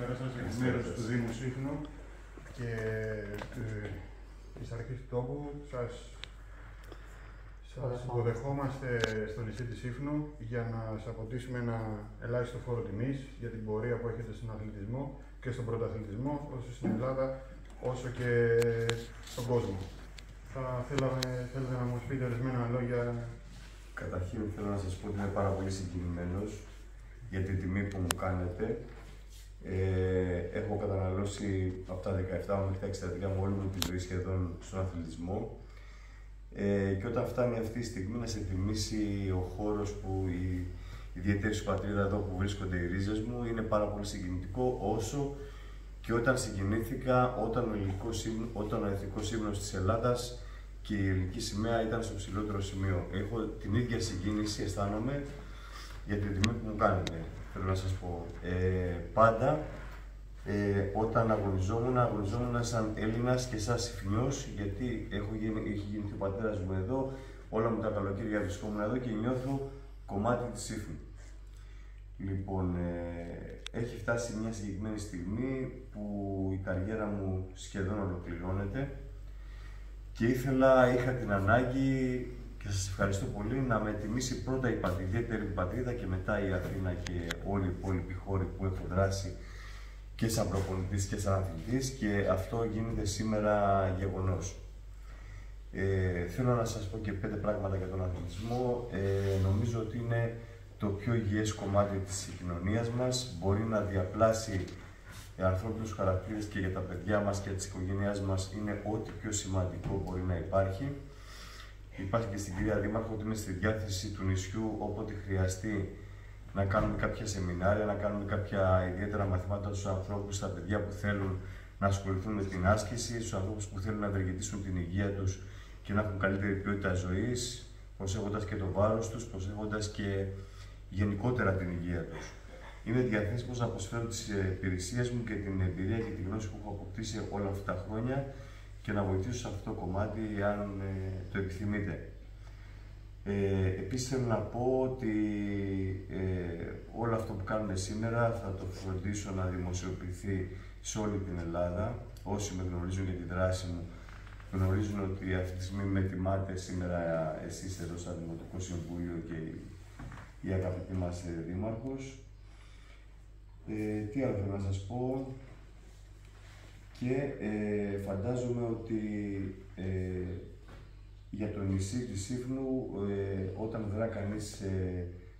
καλησπέρα σας εκ μέρους του Δήμου Σύφνου και της αρχής του τόπου. Σας υποδεχόμαστε στο νησί της Σύφνου για να σας αποτίσουμε ένα ελάχιστο φόρο τιμής για την πορεία που έχετε στον αθλητισμό και στον πρωταθλητισμό, όσο στην Ελλάδα όσο και στον κόσμο. Θα θέλετε να μας πείτε ορισμένα λόγια? Καταρχήν θέλω να σας πω ότι είμαι πάρα πολύ συγκινημένος για την τιμή που μου κάνετε. Έχω καταναλώσει από τα 17 μέχρι τα εξαιρετικά μου όλη μου τη ζωή σχεδόν στον αθλητισμό. Και όταν φτάνει αυτή η στιγμή να σε θυμίσει ο χώρος που η ιδιαίτερη σου πατρίδα εδώ που βρίσκονται οι ρίζες μου, είναι πάρα πολύ συγκινητικό, όσο και όταν συγκινήθηκα όταν ο εθνικός ύμνος της Ελλάδας και η ελληνική σημαία ήταν στο ψηλότερο σημείο. Έχω την ίδια συγκίνηση, αισθάνομαι, για την τιμή που μου κάνετε, θέλω να σας πω. Πάντα, όταν αγωνιζόμουν σαν Έλληνας και σαν Συφνιός, γιατί έχει γεννηθεί ο πατέρας μου εδώ, όλα μου τα καλοκαίρια βρισκόμουν εδώ και νιώθω κομμάτι της Σύφνου. Λοιπόν, έχει φτάσει μια συγκεκριμένη στιγμή που η καριέρα μου σχεδόν ολοκληρώνεται και είχα την ανάγκη, και σας ευχαριστώ πολύ, να με τιμήσει πρώτα η ιδιαίτερη πατρίδα και μετά η Αθήνα και όλοι οι υπόλοιποι χώροι που έχω δράσει και σαν προπονητής και σαν αθλητής, και αυτό γίνεται σήμερα γεγονός. Θέλω να σας πω και 5 πράγματα για τον αθλητισμό. Νομίζω ότι είναι το πιο υγιές κομμάτι της κοινωνίας μας. Μπορεί να διαπλάσει ανθρώπινους χαρακτήρες και για τα παιδιά μας και της οικογένειάς μας είναι ό,τι πιο σημαντικό μπορεί να υπάρχει. Υπάρχει και στην κυρία Δήμαρχο ότι είμαι στη διάθεση του νησιού όποτε χρειαστεί να κάνουμε κάποια σεμινάρια, να κάνουμε κάποια ιδιαίτερα μαθήματα στους ανθρώπους, στα παιδιά που θέλουν να ασχοληθούν με την άσκηση, στους ανθρώπους που θέλουν να ευεργετήσουν την υγεία τους και να έχουν καλύτερη ποιότητα ζωής, προσέχοντας και το βάρος τους, προσέχοντας και γενικότερα την υγεία τους. Είμαι διαθέσιμος να προσφέρω τις υπηρεσίες μου και την εμπειρία και τη γνώση που έχω αποκτήσει όλα αυτά τα χρόνια και να βοηθήσω σε αυτό το κομμάτι, αν το επιθυμείτε. Επίσης θέλω να πω ότι όλο αυτό που κάνουμε σήμερα θα το φροντίσω να δημοσιοποιηθεί σε όλη την Ελλάδα. Όσοι με γνωρίζουν για τη δράση μου γνωρίζουν ότι αυτή τη στιγμή με τιμάτε σήμερα εσείς εδώ στο Δημοτικό Συμβούλιο και η αγαπητή μας Δήμαρχος. Τι άλλο θέλω να σας πω? Και φαντάζομαι ότι για το νησί της Σύφνου, όταν δρά κανείς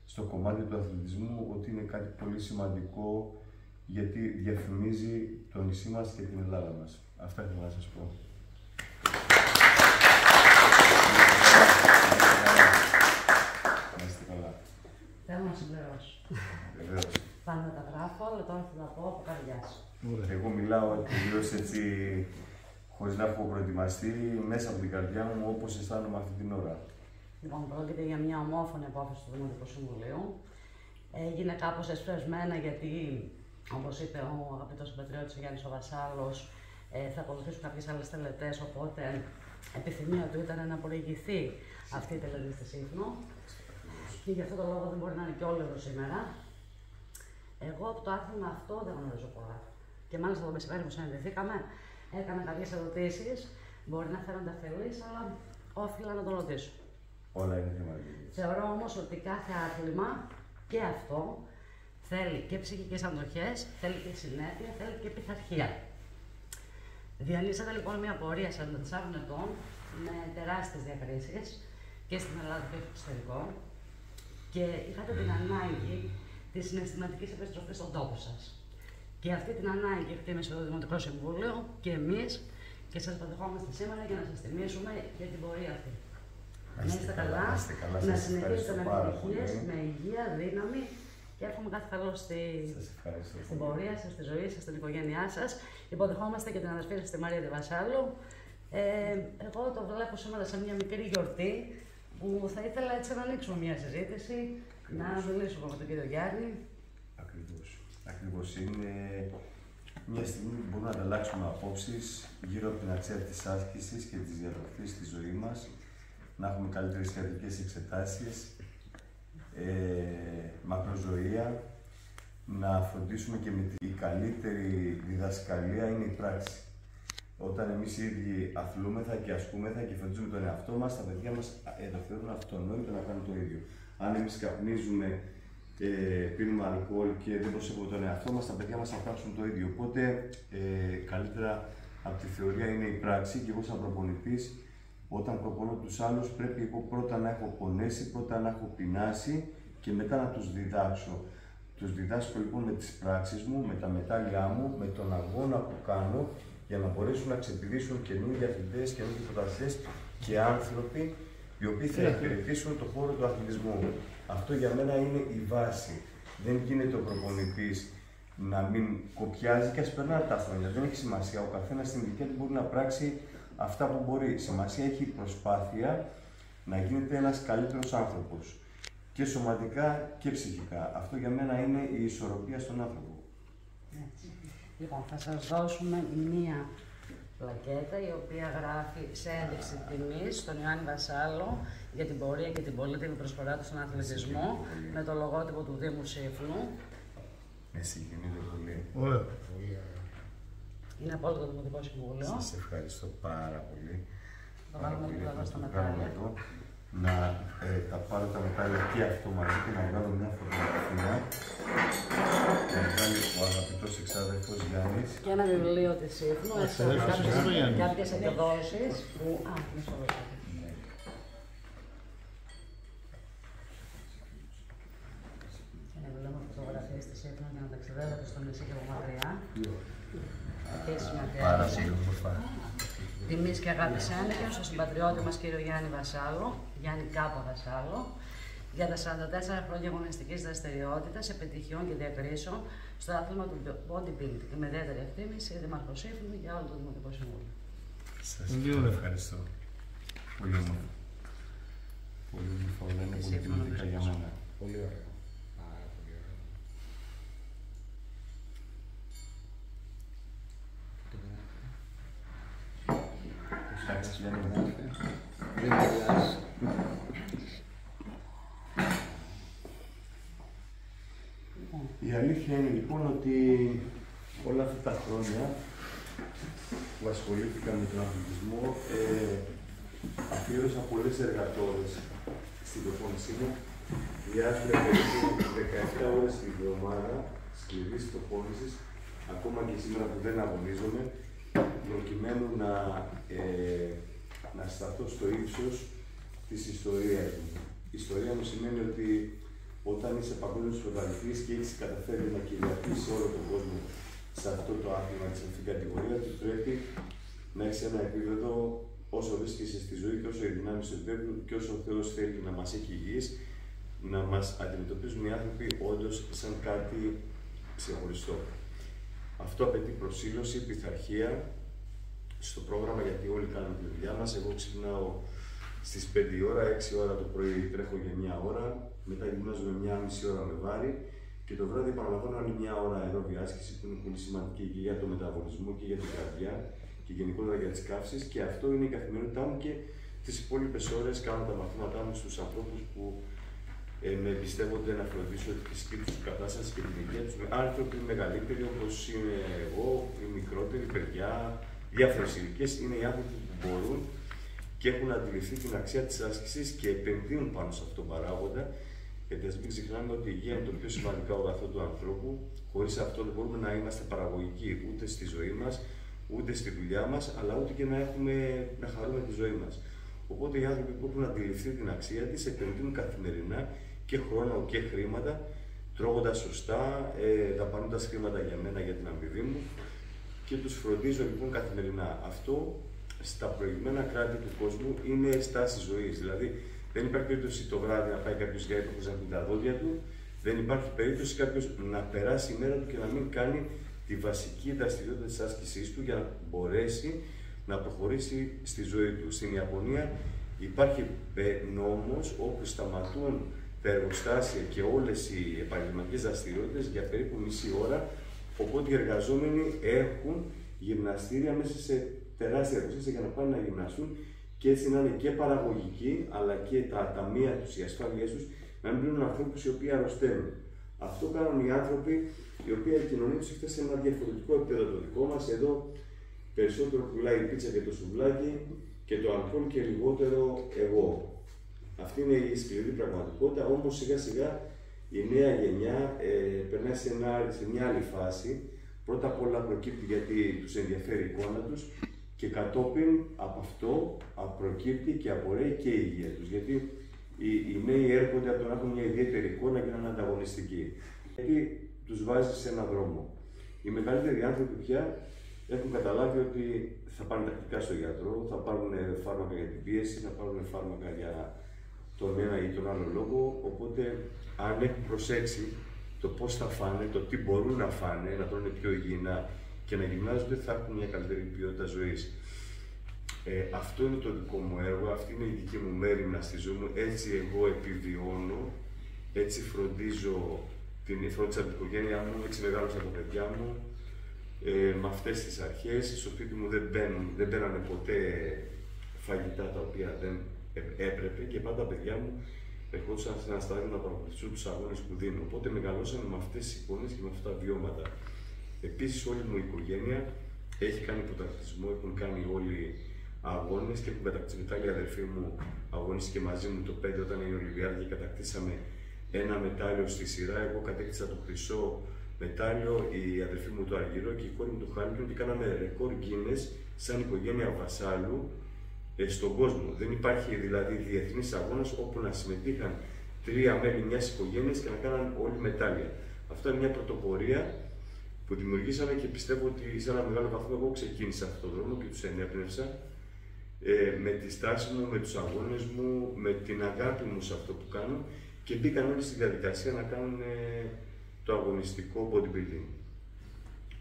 στο κομμάτι του αθλητισμού, ότι είναι κάτι πολύ σημαντικό, γιατί διαφημίζει το νησί μας και την Ελλάδα μας. Αυτά ήθελα να σας πω. Να είστε καλά. Θέλω να συμπληρώσω. Βεβαίως. Πάντα τα γράφω, αλλά τώρα θα τα πω από καρδιάς. Εγώ μιλάω τελείως έτσι, χωρίς να έχω προετοιμαστεί, μέσα από την καρδιά μου, όπως αισθάνομαι αυτή την ώρα. Λοιπόν, πρόκειται για μια ομόφωνη απόφαση του Δημοτικού Συμβουλίου. Έγινε κάπως εσφρασμένα γιατί, όπως είπε ο αγαπητός πατριώτης ο Γιάννης ο Βασάλος, θα ακολουθήσουν κάποιες άλλες τελετές, οπότε επιθυμία του ήταν να προηγηθεί αυτή η τελετή στη Σύφνο. Και γι' αυτό το λόγο δεν μπορεί να είναι και όλοι εδώ σήμερα. Εγώ από το άθλημα αυτό δεν γνωρίζω πολλά. Και μάλιστα το μεσημέρι που συναντηθήκαμε, έκανα κάποιες ερωτήσεις. Μπορεί να φαίνονται αφελείς, αλλά όφιλα να το ρωτήσω. Όλα είναι θέματα. Θεωρώ όμως ότι κάθε άθλημα και αυτό θέλει και ψυχικές αντοχές, θέλει και συνέπεια, θέλει και πειθαρχία. Διανύσατε λοιπόν μια πορεία 44 ετών με τεράστιες διακρίσεις και στην Ελλάδα και στο εξωτερικό και είχατε την ανάγκη της συναισθηματικής επιστροφής στον τόπο σας. Και αυτή την ανάγκη εκτίμησε το Δημοτικό Συμβούλιο και εμείς και σας υποδεχόμαστε σήμερα για να σας τιμήσουμε για την πορεία αυτή. Να είστε καλά, να συνεχίσετε με επιτυχίες, με υγεία, δύναμη και εύχομαι κάθε καλό στην πορεία σας, στη ζωή σας, στην οικογένειά σας. Υποδεχόμαστε και την αδερφή σας, τη Μαρία Τη Βασάλου. Εγώ το βλέπω σήμερα σαν μια μικρή γιορτή που θα ήθελα έτσι να ανοίξουμε μια συζήτηση, να μιλήσουμε με τον κύριο Γιάννη. Ακριβώς. Είναι μια στιγμή που μπορούμε να ανταλλάξουμε απόψεις γύρω από την αξία της άσκησης και της διατροφής στη ζωή μας, να έχουμε καλύτερες ιατρικές εξετάσεις, μακροζωία να φροντίσουμε και με η καλύτερη διδασκαλία είναι η πράξη. Όταν εμείς οι ίδιοι αθλούμεθα και ασκούμεθα και φροντίζουμε τον εαυτό μας, τα παιδιά μας το θεωρούν αυτονόητο να κάνουν το ίδιο. Αν εμείς καπνίζουμε, πίνουμε αλκοόλ και δεν προσέχουμε τον εαυτό μας, τα παιδιά μας θα πράξουν το ίδιο. Οπότε, καλύτερα από τη θεωρία είναι η πράξη και εγώ σαν προπονητής, όταν προπονώ τους άλλους, πρέπει εγώ πρώτα να έχω πονέσει, πρώτα να έχω πεινάσει και μετά να τους διδάξω. Τους διδάσκω λοιπόν με τις πράξεις μου, με τα μετάλλια μου, με τον αγώνα που κάνω, για να μπορέσουν να ξεπηδήσουν καινούργιοι αθλητές, καινούργιοι πρωταθλητές και άνθρωποι οι οποίοι θα υπηρετήσουν το χώρο του αθλητισμού. Αυτό για μένα είναι η βάση. Δεν γίνεται ο προπονητής να μην κοπιάζει και ας περνάει τα χρόνια. Δεν έχει σημασία. Ο καθένας στην ηλικία του μπορεί να πράξει αυτά που μπορεί. Σημασία έχει η προσπάθεια να γίνεται ένας καλύτερος άνθρωπος. Και σωματικά και ψυχικά. Αυτό για μένα είναι η ισορροπία στον άνθρωπο. Έτσι. Λοιπόν, θα σας δώσουμε μία πλακέτα η οποία γράφει σε ένδειξη τιμής στον Ιωάννη Βασάλο για την πορεία και την πολύτιμη προσφορά του στον αθλητισμό με το λογότυπο του Δήμου Σύφνου. Με συγκινείτε πολύ. Ωραία. Είναι από όλο το Δημοτικό Συμβούλιο. Σας ευχαριστώ πάρα πολύ. Θα βάλουμε λίγο εδώ στα μετάλλια. Να τα πάρω τα μετάλλια και αυτό μαζί και να βγάλω μια φωτογραφία. Να βγάλει ο αγαπητός εξάδελφος Γιάννης. Και ένα βιβλίο της Σύφνου, κάποιες εκδόσεις που... μισό λεπτό. Είναι βιβλίο με φωτογραφίες της Σύφνου για να ταξιδεύετε στο νησί και από μακριά. Πάρα πολύ όμορφα. Τιμής και αγάπης ένεκεν στον συμπατριώτη μας κύριο Γιάννη Βασάλο, Γιάννη Κάπα Βασάλο, για τα 44 χρόνια αγωνιστικής δραστηριότητας, επιτυχιών και διακρίσεων στο άθλημα του bodybuilding. Και με ιδιαίτερη εκτίμηση, Δήμαρχο Σύφνου για όλο το Δημοτικό Συμβούλιο. Σας ευχαριστώ. Πολύ όμορφα. Πολύ όμορφα, όλα είναι πολύ τιμητικά για μένα. Πολύ ωραίο. Πάρα πολύ ωραίο. Εντάξει, Γιάννη μου. Δεν μιλάς. Η αλήθεια είναι λοιπόν ότι όλα αυτά τα χρόνια που ασχολήθηκα με τον αθλητισμό αφιέρωσα πολλές εργατόρες στην προπόνησή μου. Διάρκεια περίπου 17 ώρες την εβδομάδα σκληρής προπόνησης, ακόμα και σήμερα που δεν αγωνίζομαι, προκειμένου να σταθώ στο ύψος της ιστορίας μου. Η ιστορία μου σημαίνει ότι όταν είσαι παγκόσμιος πρωταθλητής και έχεις καταφέρει να κυριαρχείς όλο τον κόσμο σε αυτό το άθλημα, σε αυτήν την κατηγορία, του πρέπει να έχεις ένα επίπεδο όσο βρίσκεσαι στη ζωή και όσο οι δυνάμεις σου επιτρέπουν και όσο ο Θεός θέλει να μας έχει υγιείς, να μας αντιμετωπίζουν οι άνθρωποι όντως σαν κάτι ξεχωριστό. Αυτό απαιτεί προσήλωση, πειθαρχία στο πρόγραμμα, γιατί όλοι κάνουμε τη δουλειά μας. Εγώ ξυπνάω στις 5 η ώρα, 6 ώρα το πρωί τρέχω για 1 ώρα, μετά γυμνάζομαι 1,5 ώρα με βάρη και το βράδυ επαναλαμβάνω άλλη 1 ώρα αερόβια άσκηση που είναι πολύ σημαντική και για το μεταβολισμό και για την καρδιά και γενικότερα για τις καύσεις, και αυτό είναι η καθημερινότητά μου και τις υπόλοιπες ώρες κάνω τα μαθήματά μου στους ανθρώπους που με εμπιστεύονται να φροντίσω τη σπίτι τους κατάσταση και την υγεία τους. Άνθρωποι μεγαλύτεροι όπως είναι εγώ, οι μικρότεροι, παιδιά, διάφορες ηλικίες, είναι οι άνθρωποι που μπορούν και έχουν αντιληφθεί την αξία της άσκησης και επενδύουν πάνω σε αυτόν τον παράγοντα. Γιατί ας μην ξεχνάμε ότι η υγεία είναι το πιο σημαντικό αγαθό του ανθρώπου. Χωρίς αυτό δεν μπορούμε να είμαστε παραγωγικοί ούτε στη ζωή μας, ούτε στη δουλειά μας, αλλά ούτε και να χαρούμε τη ζωή μας. Οπότε οι άνθρωποι που έχουν αντιληφθεί την αξία της επενδύουν καθημερινά και χρόνο και χρήματα, τρώγοντας σωστά, δαπανώντας χρήματα για μένα για την αμοιβή μου και τους φροντίζω λοιπόν καθημερινά. Αυτό στα προηγμένα κράτη του κόσμου είναι στάση ζωής. Δηλαδή, δεν υπάρχει περίπτωση το βράδυ να πάει κάποιος για ύπνο χωρίς να πει τα δόντια του, δεν υπάρχει περίπτωση κάποιος να περάσει η μέρα του και να μην κάνει τη βασική δραστηριότητα της άσκησής του για να μπορέσει να προχωρήσει στη ζωή του. Στην Ιαπωνία υπάρχει νόμος όπου σταματούν τα εργοστάσια και όλες οι επαγγελματικές δραστηριότητες για περίπου μισή ώρα, οπότε οι εργαζόμενοι έχουν γυμναστήρια μέσα σε τεράστια εργοστάσια για να πάνε να γυμναστούν και έτσι να είναι και παραγωγικοί, αλλά και τα ταμεία τους, οι ασφάλειές τους, να μην πληρώνουν ανθρώπους οι οποίοι αρρωσταίνουν. Αυτό κάνουν οι άνθρωποι οι οποίοι η κοινωνία τους έχει σε ένα διαφορετικό επίπεδο το δικό μας. Εδώ περισσότερο πουλάει η πίτσα και το σουβλάκι και το αλκοόλ και λιγότερο εγώ. Αυτή είναι η σκληρή πραγματικότητα, όμως σιγά σιγά η νέα γενιά περνάει σε μια άλλη φάση. Πρώτα απ' όλα προκύπτει γιατί τους ενδιαφέρει η εικόνα τους και κατόπιν από αυτό προκύπτει και απορρέει και η υγεία τους. Γιατί οι νέοι έρχονται από το να έχουν μια ιδιαίτερη εικόνα και να είναι ανταγωνιστικοί. Γιατί τους βάζει σε έναν δρόμο. Οι μεγαλύτεροι άνθρωποι πια έχουν καταλάβει ότι θα πάνε τακτικά στο γιατρό, θα πάρουν φάρμακα για την πίεση, θα πάρουν φάρμακα για τον ένα ή τον άλλο λόγο. Οπότε, αν έχουν προσέξει το πώς θα φάνε, το τι μπορούν να φάνε, να τρώνε πιο υγιεινά και να γυμνάζονται, θα έχουν μια καλύτερη ποιότητα ζωής. Αυτό είναι το δικό μου έργο, αυτή είναι η δική μου μέριμνα στη ζωή μου. Έτσι εγώ επιβιώνω, έτσι φροντίζω την φρόντισα από την οικογένειά μου, έτσι μεγάλωσα τα παιδιά μου. Με αυτές τις αρχές, στο σπίτι μου δεν μπαίνανε ποτέ φαγητά τα οποία δεν έπρεπε και πάντα τα παιδιά μου ερχόντουσαν σε ένα στάδιο να παρακολουθήσουν τους αγώνες που δίνω. Οπότε μεγαλώσαμε με αυτές τις εικόνες και με αυτά τα βιώματα. Επίσης, όλη μου η οικογένεια έχει κάνει πρωταθλητισμό, έχουν κάνει όλοι αγώνες και έχουν κατακτήσει μετά η αδερφή μου αγωνίστηκε μαζί μου το 5 όταν έγινε η Ολυμπιάδα και κατακτήσαμε ένα μετάλλιο στη σειρά. Εγώ κατέκτησα το χρυσό μετάλλιο, η αδερφή μου το αργυρό και η κόρη μου το χάλκινο και κάναμε ρεκόρ Guinness σαν οικογένεια βασάλου στον κόσμο. Δεν υπάρχει δηλαδή διεθνής αγώνας όπου να συμμετείχαν 3 μέλη μιας οικογένειας και να κάναν όλοι μετάλλια. Αυτό είναι μια πρωτοπορία που δημιουργήσαμε και πιστεύω ότι σε ένα μεγάλο βαθμό εγώ ξεκίνησα αυτόν τον δρόμο και τους ενέπνευσα με τη στάση μου, με τους αγώνες μου, με την αγάπη μου σε αυτό που κάνω και μπήκαν όλοι στη διαδικασία να κάνουν το αγωνιστικό bodybuilding.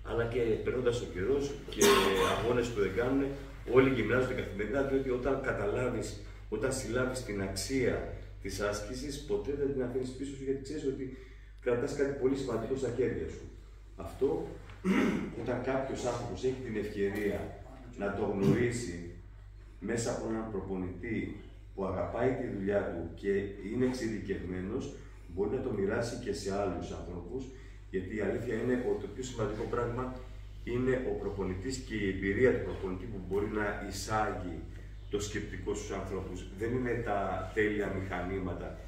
Αλλά και περνώντας ο καιρός και αγώνες που δεν κάνουν, όλοι γυμνάζονται καθημερινά, διότι όταν συλλάβεις την αξία της άσκησης, ποτέ δεν την αφήνεις πίσω σου γιατί ξέρεις ότι κρατάς κάτι πολύ σημαντικό στα χέρια σου. Αυτό, όταν κάποιος άνθρωπος έχει την ευκαιρία να το γνωρίσει μέσα από έναν προπονητή που αγαπάει τη δουλειά του και είναι εξειδικευμένος, μπορεί να το μοιράσει και σε άλλους ανθρώπους, γιατί η αλήθεια είναι ότι το πιο σημαντικό πράγμα είναι ο προπονητής και η εμπειρία του προπονητή που μπορεί να εισάγει το σκεπτικό στους ανθρώπους. Δεν είναι τα τέλεια μηχανήματα,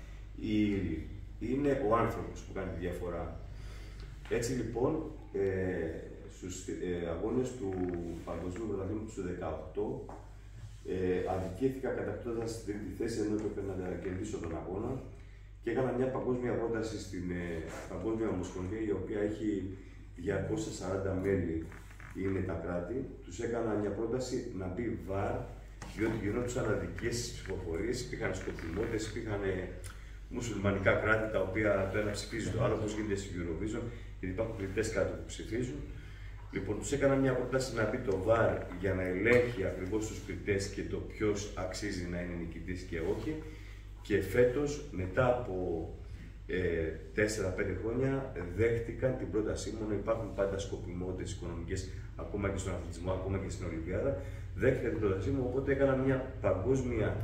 είναι ο άνθρωπος που κάνει τη διαφορά. Έτσι λοιπόν, στους αγώνες του Παγκοσμίου Πρωταθλήματος του 2018, αδικήθηκα κατακτώντας την τρίτη θέση ενώ έπρεπε να κερδίσω τον αγώνα και έκανα μια παγκόσμια πρόταση στην Παγκόσμια Ομοσπονδία, η οποία έχει 240 μέλη, είναι τα κράτη. Τους έκανα μια πρόταση να μπει VAR, διότι γινόντουσαν αδικίες στις ψηφοφορίες, υπήρχαν σκοπιμότητες, υπήρχαν μουσουλμανικά κράτη τα οποία το ένα ψηφίζει το άλλο, όπως γίνεται στην Eurovision, γιατί υπάρχουν κριτές κάτω που ψηφίζουν. Λοιπόν, τους έκανα μια πρόταση να μπει το VAR για να ελέγχει ακριβώς τους κριτές και το ποιος αξίζει να είναι νικητής και όχι. Και φέτος, μετά από 4-5 χρόνια, δέχτηκαν την πρότασή μου, να υπάρχουν πάντα σκοπιμότητες οικονομικές, ακόμα και στον αθλητισμό, ακόμα και στην Ολυμπιάδα. Δέχτηκαν την πρότασή μου, οπότε έκανα μια παγκόσμια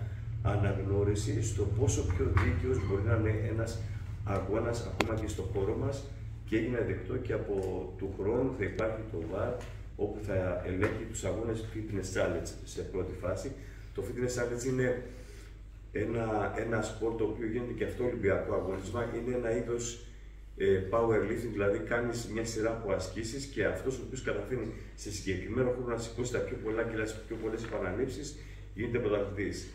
αναγνώριση στο πόσο πιο δίκαιος μπορεί να είναι ένας αγώνας ακόμα και στο χώρο μας και έγινε δεκτό και από του χρόνου θα υπάρχει το VAR, όπου θα ελέγχει τους αγώνες fitness challenge σε πρώτη φάση. Το fitness challenge είναι ένα σπορ το οποίο γίνεται και αυτό ολυμπιακό αγώνισμα, είναι ένα είδος powerlifting, δηλαδή κάνεις μια σειρά από ασκήσεις και αυτός ο οποίος καταφέρνει σε συγκεκριμένο χρόνο να σηκώσει τα πιο πολλά κιλά, πιο πολλές επαναλήψεις, γίνεται πρωταθλητής.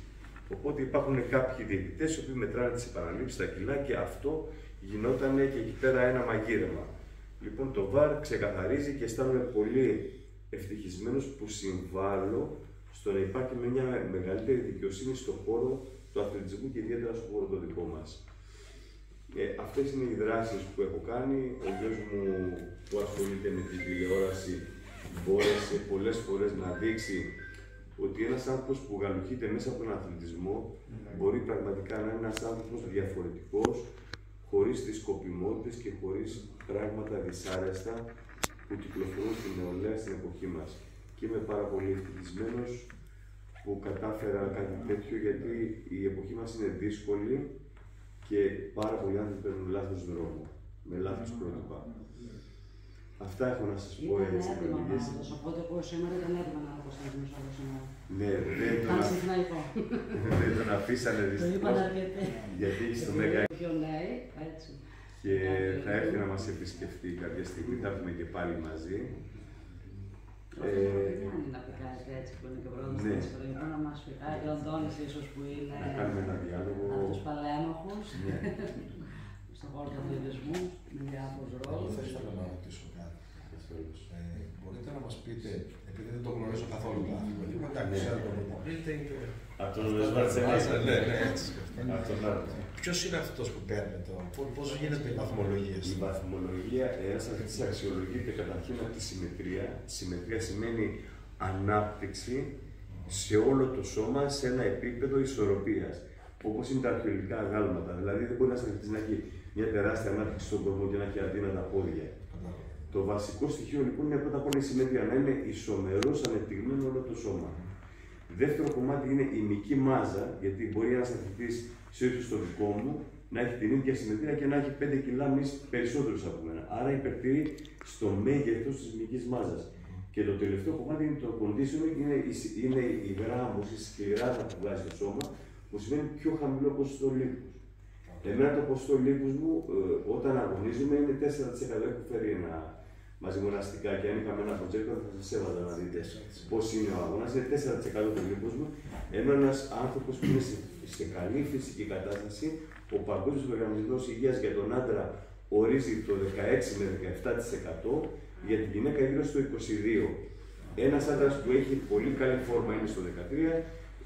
Οπότε υπάρχουν κάποιοι διαιτητές οι οποίοι μετράνε τις επαναλήψεις, τα κιλά και αυτό γινόταν και εκεί πέρα ένα μαγείρεμα. Λοιπόν, το VAR ξεκαθαρίζει και αισθάνομαι πολύ ευτυχισμένος που συμβάλλω στο να υπάρχει μια μεγαλύτερη δικαιοσύνη στον χώρο του αθλητισμού και ιδιαίτερα στον χώρο το δικό μας. Αυτές είναι οι δράσεις που έχω κάνει. Ο γιος μου που ασχολείται με την τηλεόραση μπόρεσε πολλές φορές να δείξει ότι ένας άνθρωπος που γαλουχείται μέσα από τον αθλητισμό μπορεί πραγματικά να είναι ένας άνθρωπος διαφορετικός, χωρίς τις σκοπιμότητες και χωρίς πράγματα δυσάρεστα που κυκλοφορούν στην νεολαία στην εποχή μας. Και είμαι πάρα πολύ ευτυχισμένος που κατάφερα κάτι τέτοιο, γιατί η εποχή μας είναι δύσκολη και πάρα πολλοί άνθρωποι παίρνουν λάθος δρόμο. με λάθος πρότυπα. Αυτά έχω να σας πω έτσι. Ήταν έτοιμα να σας, οπότε εγώ σήμερα ήταν έτοιμα να έχω στείλει όλο σήμερα. Ναι, δεν τον αφήσανε δυστυχώς. Το είπαν αρκετοί. Γιατί έχει το Μέγα. Πιο νέοι, έτσι. Και θα έρθει να μας επισκεφτεί κάποια στιγμή, θα έρθουμε και πάλι μαζί. Δεν είναι να πει κάτι έτσι που είναι και πρώτος της Πρωινού, να μας πει κάτι, ο Αντώνης ίσως που είναι να κάνουμε ένα διάλογο από τους παλέμαχους, στον χώρο του αθλητισμού, με διάφορους ρόλους. Θα ήθελα να ρωτήσω κάτι. Μπορείτε να μας πείτε, επειδή δεν το γνωρίζω καθόλου το άθλημα, λίγο κάτι ξέρω το πρωταθλητή. Από τον Σβαρτσενέγκερ. Ναι, έτσι. Ποιος είναι αυτός που παίρνει το, πώς γίνεται η βαθμολογία? Η βαθμολογία, ένας αθλητής αξιολογείται καταρχήν από τη συμμετρία. Συμμετρία σημαίνει ανάπτυξη σε όλο το σώμα σε ένα επίπεδο ισορροπίας. Όπως είναι τα αρχαιολογικά αγάλματα. Δηλαδή, δεν μπορεί ένας αθλητής να έχει μια τεράστια ανάπτυξη στον κορμό και να έχει αδύνατα πόδια. Το βασικό στοιχείο λοιπόν είναι πρώτα απ' όλα η συμμετρία, να είναι ισομερώς ανεπτυγμένο όλο το σώμα. Δεύτερο κομμάτι είναι η μυϊκή μάζα, γιατί μπορεί ένας αθλητής, σε ίσως το δικό μου, να έχει την ίδια συμμετρία και να έχει 5 κιλά περισσότερους από μένα. Άρα υπερτηρεί στο μέγεθος της μυϊκής μάζας. Και το τελευταίο κομμάτι είναι το conditioning, είναι η γράμμωση, η σκληράδα που βγάζει το σώμα, που σημαίνει πιο χαμηλό ποσοστό λίπους. Εμένα το ποσοστό λίπους μου όταν αγωνίζομαι είναι 4%. Έχω φέρει μαζί μου ένα αστικάκι. Αν είχαμε ένα προτζέκτορ θα σας έβαζα να δείτε πώς είναι ο αγώνας. Είναι 4% το λίπος μου. Ενώ ένας άνθρωπος που είναι σε καλή φυσική κατάσταση, ο Παγκόσμιος Οργανισμός Υγείας για τον άντρα ορίζει το 16 με 17%, για τη γυναίκα γύρω στο 22%. Ένας άντρας που έχει πολύ καλή φόρμα είναι στο 13%.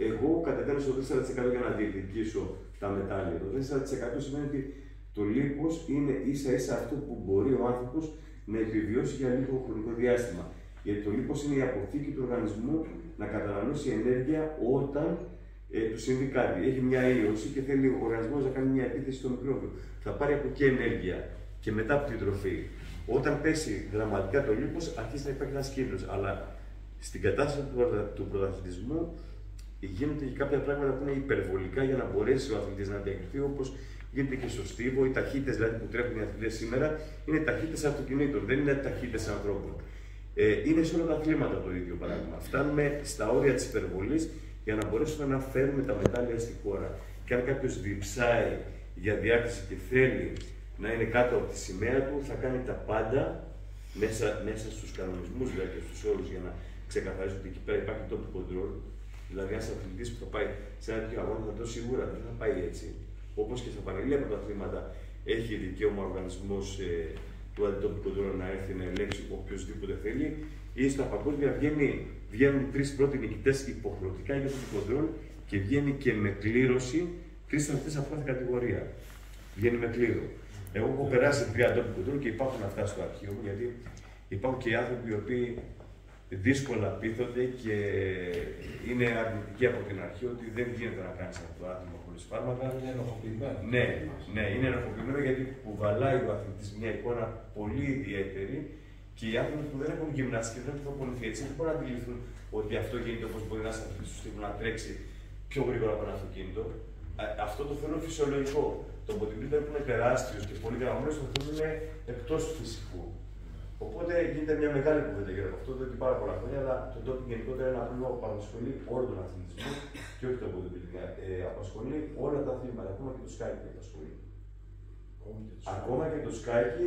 Εγώ κατεβαίνω στο 4% για να διεκδικήσω τα μετάλλια. Το 4% σημαίνει ότι το λίπος είναι ίσα-ίσα αυτό που μπορεί ο άνθρωπος να επιβιώσει για λίγο χρονικό διάστημα. Γιατί το λίπος είναι η αποθήκη του οργανισμού να καταναλώσει ενέργεια όταν του συμβεί κάτι. Έχει μια ίωση και θέλει ο οργανισμός να κάνει μια επίθεση στο μικρόβιο. Θα πάρει από εκεί ενέργεια και μετά από την τροφή. Όταν πέσει δραματικά το λίπος, αρχίζει να υπάρχει ένας κίνδυνος. Αλλά στην κατάσταση του πρωταθλητισμού γίνονται και κάποια πράγματα που είναι υπερβολικά για να μπορέσει ο αθλητής να διακριθεί, όπως γίνεται και στο στίβο. Οι ταχύτητες δηλαδή, που τρέχουν οι αθλητές σήμερα είναι ταχύτητες αυτοκινήτων, δεν είναι ταχύτητες ανθρώπων. Είναι σε όλα τα αθλήματα το ίδιο πράγμα. Φτάνουμε στα όρια της υπερβολής για να μπορέσουμε να φέρουμε τα μετάλλια στη χώρα. Και αν κάποιος διψάει για διάκριση και θέλει να είναι κάτω από τη σημαία του, θα κάνει τα πάντα μέσα στους κανονισμούς δηλαδή, και στους όρους για να ξεκαθαρίσει ότι εκεί πέρα υπάρχει top control. Δηλαδή, ένας αθλητής που θα πάει σε ένα τέτοιο αγώνα θα το σίγουρα δεν θα πάει έτσι. Όπως και στα παραλληλία πρωταθλήματα έχει δικαίωμα ο οργανισμός του αντιτόπου να έρθει να ελέγξει οποιοδήποτε θέλει, ή στα παγκόσμια βγαίνουν 3 πρώτοι νικητές υποχρεωτικά για το κοντρόλ και βγαίνει και με κλήρωση 3 αθλητές από κάθε κατηγορία. Βγαίνει με κλήρο. Εγώ έχω περάσει 3 αντιτόπου κοντρόλ και υπάρχουν αυτά στο αρχείο μου, γιατί υπάρχουν και οι άνθρωποι οι οποίοι δύσκολα πείθονται και είναι αρνητικοί από την αρχή ότι δεν γίνεται να κάνεις αυτό το άθλημα χωρίς φάρμακα. Είναι ενοχοποιημένο. Ναι, είναι ενοχοποιημένο γιατί κουβαλάει ο αθλητής μια εικόνα πολύ ιδιαίτερη και οι άνθρωποι που δεν έχουν γυμναστεί και δεν έχουν προπονηθεί έτσι δεν μπορούν να αντιληφθούν ότι αυτό γίνεται όπως μπορεί ένας αθλητής του στίβου να τρέξει πιο γρήγορα από ένα αυτοκίνητο. Αυτό το θεωρώ φυσιολογικό. Το bodybuilder που είναι τεράστιος και πολύ γραμμένος το θεωρούν εκτός του φυσικού. Οπότε γίνεται μια μεγάλη κουβέντα γύρω από αυτό, δεν είναι πάρα πολλά χρόνια, αλλά το ντόπινγκ γενικότερα είναι ένα πρόβλημα που απασχολεί όλο τον αθλητισμό και όχι το bodybuilding. Απασχολεί όλα τα αθλήματα, ακόμα και το σκάκι απασχολεί. Ακόμα και το σκάκι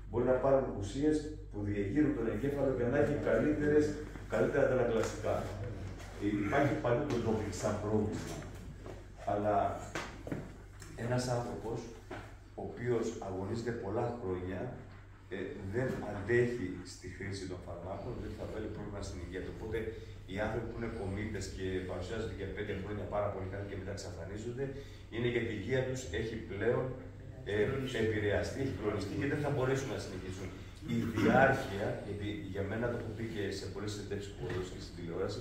μπορεί να πάρουν ουσίες που διεγείρουν τον εγκέφαλο για να έχει καλύτερα αντανακλαστικά. Υπάρχει παντού το ντόπινγκ σαν πρόβλημα. Αλλά ένας άνθρωπος ο οποίος αγωνίζεται πολλά χρόνια δεν αντέχει στη χρήση των φαρμάκων, δεν θα βάλει πρόβλημα στην υγεία του. Οπότε οι άνθρωποι που είναι κομίτες και παρουσιάζονται για 5 χρόνια πάρα πολύ καλά και μετά εξαφανίζονται, είναι γιατί η υγεία τους έχει πλέον επηρεαστεί, έχει κλονιστεί και δεν θα μπορέσουν να συνεχίσουν. Η διάρκεια, γιατί για μένα το έχω πει και σε πολλές συνεντεύξεις που έδωσα και στην τηλεόραση,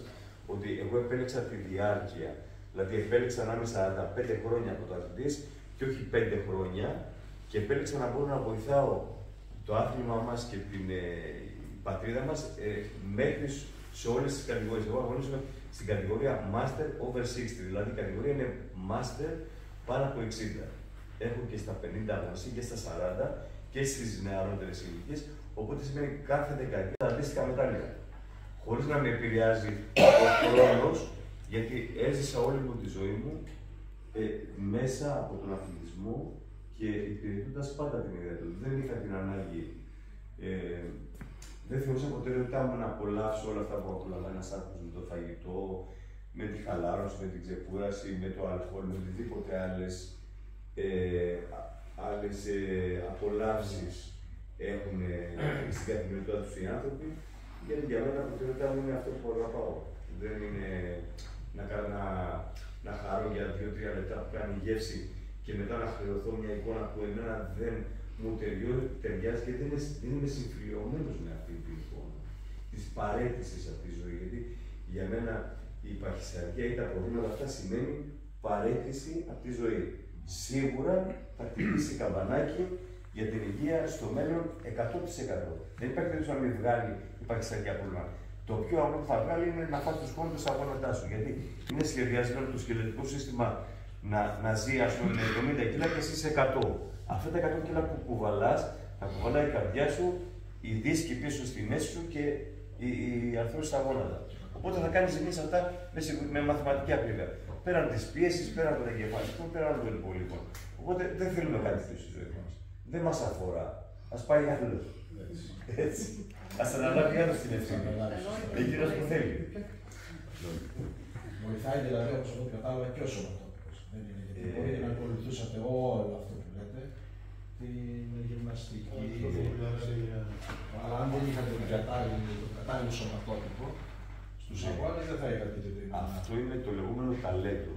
ότι εγώ επέλεξα τη διάρκεια. Δηλαδή επέλεξα να είμαι 45 χρόνια πρωταθλητής και όχι 5 χρόνια και επέλεξα να μπορώ να βοηθάω το άθλημα μας και την πατρίδα μας μέχρι σε όλες τις κατηγορίες. Εγώ αγωνίζομαι στην κατηγορία Master over 60, δηλαδή η κατηγορία είναι Master πάνω από 60. Έχω και στα 50 αγωνιστεί και στα 40 και στις νεαρότερες ηλικίες. Οπότε σημαίνει κάθε δεκαετία τα αντίστοιχα μετάλλια. Χωρίς να με επηρεάζει ο χρόνος, γιατί έζησα όλη μου τη ζωή μου μέσα από τον αθλητισμό και υπηρετώντας πάντα την ιδέα του. Δεν είχα την ανάγκη. Δεν θεωρούσα προτεραιότητά μου να απολαύσω όλα αυτά που απολαμβάνει ένας άνθρωπος με το φαγητό, με τη χαλάρωση, με την ξεκούραση, με το αλκοόλ, με οτιδήποτε άλλες απολαύσεις έχουν στην καθημερινότητα τους οι άνθρωποι. Γιατί για μένα η προτεραιότητά μου είναι αυτό που αγαπάω. Δεν είναι να χαρώ για 2-3 λεπτά που κάνει γεύση και μετά να χρεωθώ μια εικόνα που εμένα δεν μου ταιριάζει και δεν είμαι συμφιλειωμένος με αυτή την εικόνα της παραίτησης από τη ζωή. Γιατί για μένα η παχυσαρκία ή τα προβλήματα αυτά σημαίνει παραίτηση από τη ζωή. Σίγουρα θα χτυπήσει καμπανάκι για την υγεία στο μέλλον 100%. Δεν υπάρχει περίπτωση να μην βγάλει η παχυσαρκία πρόβλημα. Το πιο απλό που θα βγάλει είναι να φας τους πόντους στα γόνατά σου. Γιατί είναι σχεδιασμένο το σκελετικό σύστημα να ζει ας πούμε με 70 κιλά και εσύ σε 100. Αυτά τα 100 κιλά που κουβαλάς, θα κουβαλάει η καρδιά σου, η δίσκη πίσω στη μέση σου και η αρθρώσεις στα γόνατα. Οπότε θα κάνεις ζημίες αυτά με μαθηματική ακρίβεια. Πέραν της πίεσης, πέραν από το εγκεφαλικό, πέραν από το υπόλοιπο. Οπότε δεν θέλουμε κάτι τέτοιο στη ζωή μας. Δεν μας αφορά. Ας πάει άλλο. Έτσι. Ας αναλάβει άλλο την ευθύνη. Εκείνος που θέλει. Βοηθάει δηλαδή, όπως εγώ κατάλαβα, και ο σωματότυπος. Δεν είναι γιατί μπορείτε να ακολουθούσατε όλο αυτό που λέτε, την γυμναστική. Αλλά αν δεν είχατε το κατάλληλο σωματότυπο, στους αγώνες δεν θα είχατε την. Αυτό είναι το λεγόμενο ταλέντο.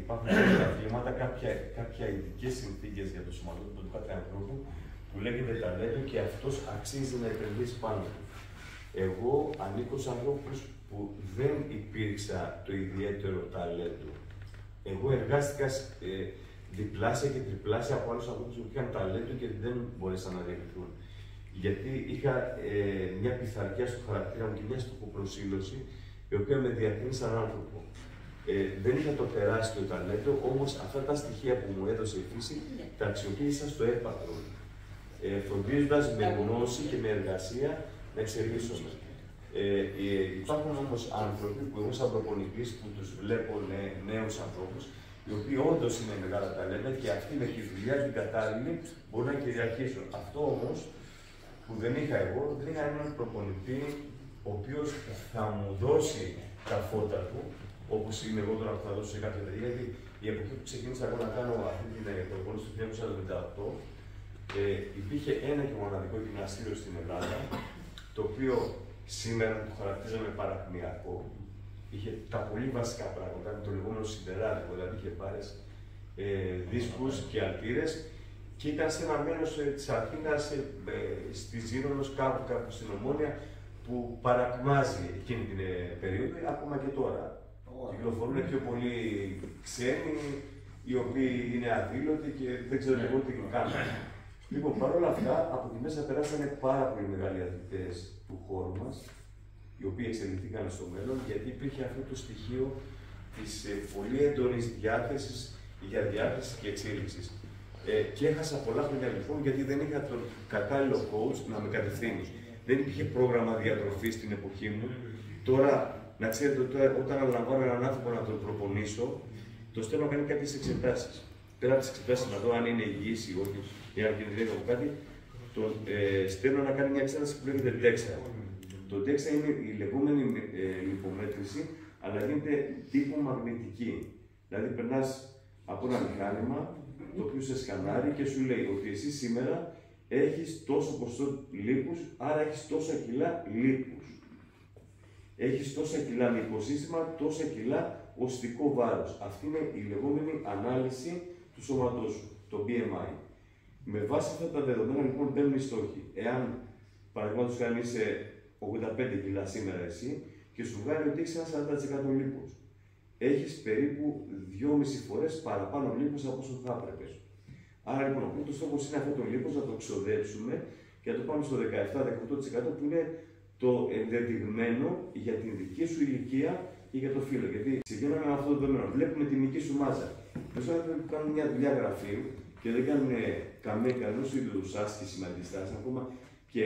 Υπάρχουν τα αθλήματα κάποια ειδικές συνθήκες για το σωματότυπο του κάθε ανθρώπου που λέγεται ταλέντο και αυτός αξίζει να επενδύσει πάνω του. Εγώ ανήκω σε ανθρώπους που δεν υπήρξα το ιδιαίτερο ταλέντο. Εγώ εργάστηκα διπλάσια και τριπλάσια από άλλους ανθρώπους που είχαν ταλέντο και δεν μπορέσαν να διεκριθούν. Γιατί είχα μια πειθαρχία στο χαρακτήρα μου και μια στοχοπροσήλωση, η οποία με διακρίνει σαν άνθρωπο. Δεν είχα το τεράστιο ταλέντο, όμως αυτά τα στοιχεία που μου έδωσε η φύση τα αξιοποίησα στο έπακρο. Φροντίζοντας με γνώση και με εργασία να εξελίσσομαι. Υπάρχουν όμως άνθρωποι που εγώ σαν προπονητής που τους βλέπω νέους ανθρώπους, οι οποίοι όντως είναι μεγάλα ταλέντα και αυτοί με τη δουλειά την κατάλληλη μπορούν να κυριαρχήσουν. Αυτό όμως που δεν είχα εγώ, δεν είχα έναν προπονητή ο οποίος θα μου δώσει τα φώτα του, όπως είμαι εγώ τώρα που θα δώσω σε κάποια παιδιά. Γιατί η εποχή που ξεκίνησα εγώ να κάνω αυτή την προπόνηση του 1978, υπήρχε ένα και μοναδικό γυμναστήριο στην Ελλάδα, το οποίο σήμερα το χαρακτηρίζαμε παραπνοιακό. Είχε τα πολύ βασικά πράγματα, το λεγόμενο σιδεράδικο, δηλαδή είχε πάρες, δίσκους και αλτήρες και ήταν σε ένα μέρος της Αθήνας, στη Ζήνονος, κάπου στην Ομόνια, που παρακμάζει εκείνη την περίοδο, ακόμα και τώρα. Κυκλοφορούν πιο πολλοί ξένοι, οι οποίοι είναι αδήλωτοι και δεν ξέρω εγώ τι κάνουν. Λοιπόν, παρόλα αυτά, από τη μέσα περάσανε πάρα πολύ μεγάλοι αθλητές του χώρου μας, οι οποίοι εξελιχθήκαν στο μέλλον, γιατί υπήρχε αυτό το στοιχείο της πολύ έντονης διάθεσης για διάθεση και εξέλιξη. Και έχασα πολλά χρόνια λοιπόν, γιατί δεν είχα τον κατάλληλο coach να με κατευθύνει. Δεν υπήρχε πρόγραμμα διατροφής στην εποχή μου. Τώρα, να ξέρετε ότι όταν αναλαμβάνω έναν άνθρωπο να τον προπονήσω, το στέλνω να κάνει κάποιες εξετάσεις. Πέρα από τις εξετάσεις να δω αν είναι υγιής ή όχι, ή αν κινδυνεύει από κάτι, τον στέλνω να κάνει μια εξέταση που λέγεται DEXA. Το DEXA είναι η λεγόμενη λιπομέτρηση, αλλά γίνεται τύπου μαγνητική. Δηλαδή, περνάς από ένα μηχάνημα το οποίο σε σκανάρει και σου λέει ότι εσύ σήμερα έχεις τόσο ποσοστό λίπους, άρα έχεις τόσα κιλά λίπους. Έχεις τόσα κιλά με υποσύστημα, τόσα κιλά οστικό βάρος. Αυτή είναι η λεγόμενη ανάλυση του σώματός σου, το BMI. Με βάση αυτά τα δεδομένα λοιπόν μπαίνουν οι στόχοι. Εάν παραδείγματος χάρη είσαι 85 κιλά σήμερα εσύ και σου βγάλει ότι έχεις ένα 40% λίπος. Έχεις περίπου 2,5 φορές παραπάνω λίπος από όσο θα έπρεπε. Άρα λοιπόν ο πρώτος στόχος είναι αυτό το λίπος να το ξοδέψουμε και να το πάμε στο 17-18% που είναι το ενδεδειγμένο για την δική σου ηλικία και για το φύλλο. Γιατί ξεκινάμε με αυτό το δεδομένο. Βλέπουμε τη μυϊκή σου μάζα. Mesela που κάνουν μια δουλειά γραφείου και δεν κάνουν κανένας είδους άσκηση με αντιστάσεις. Ακόμα και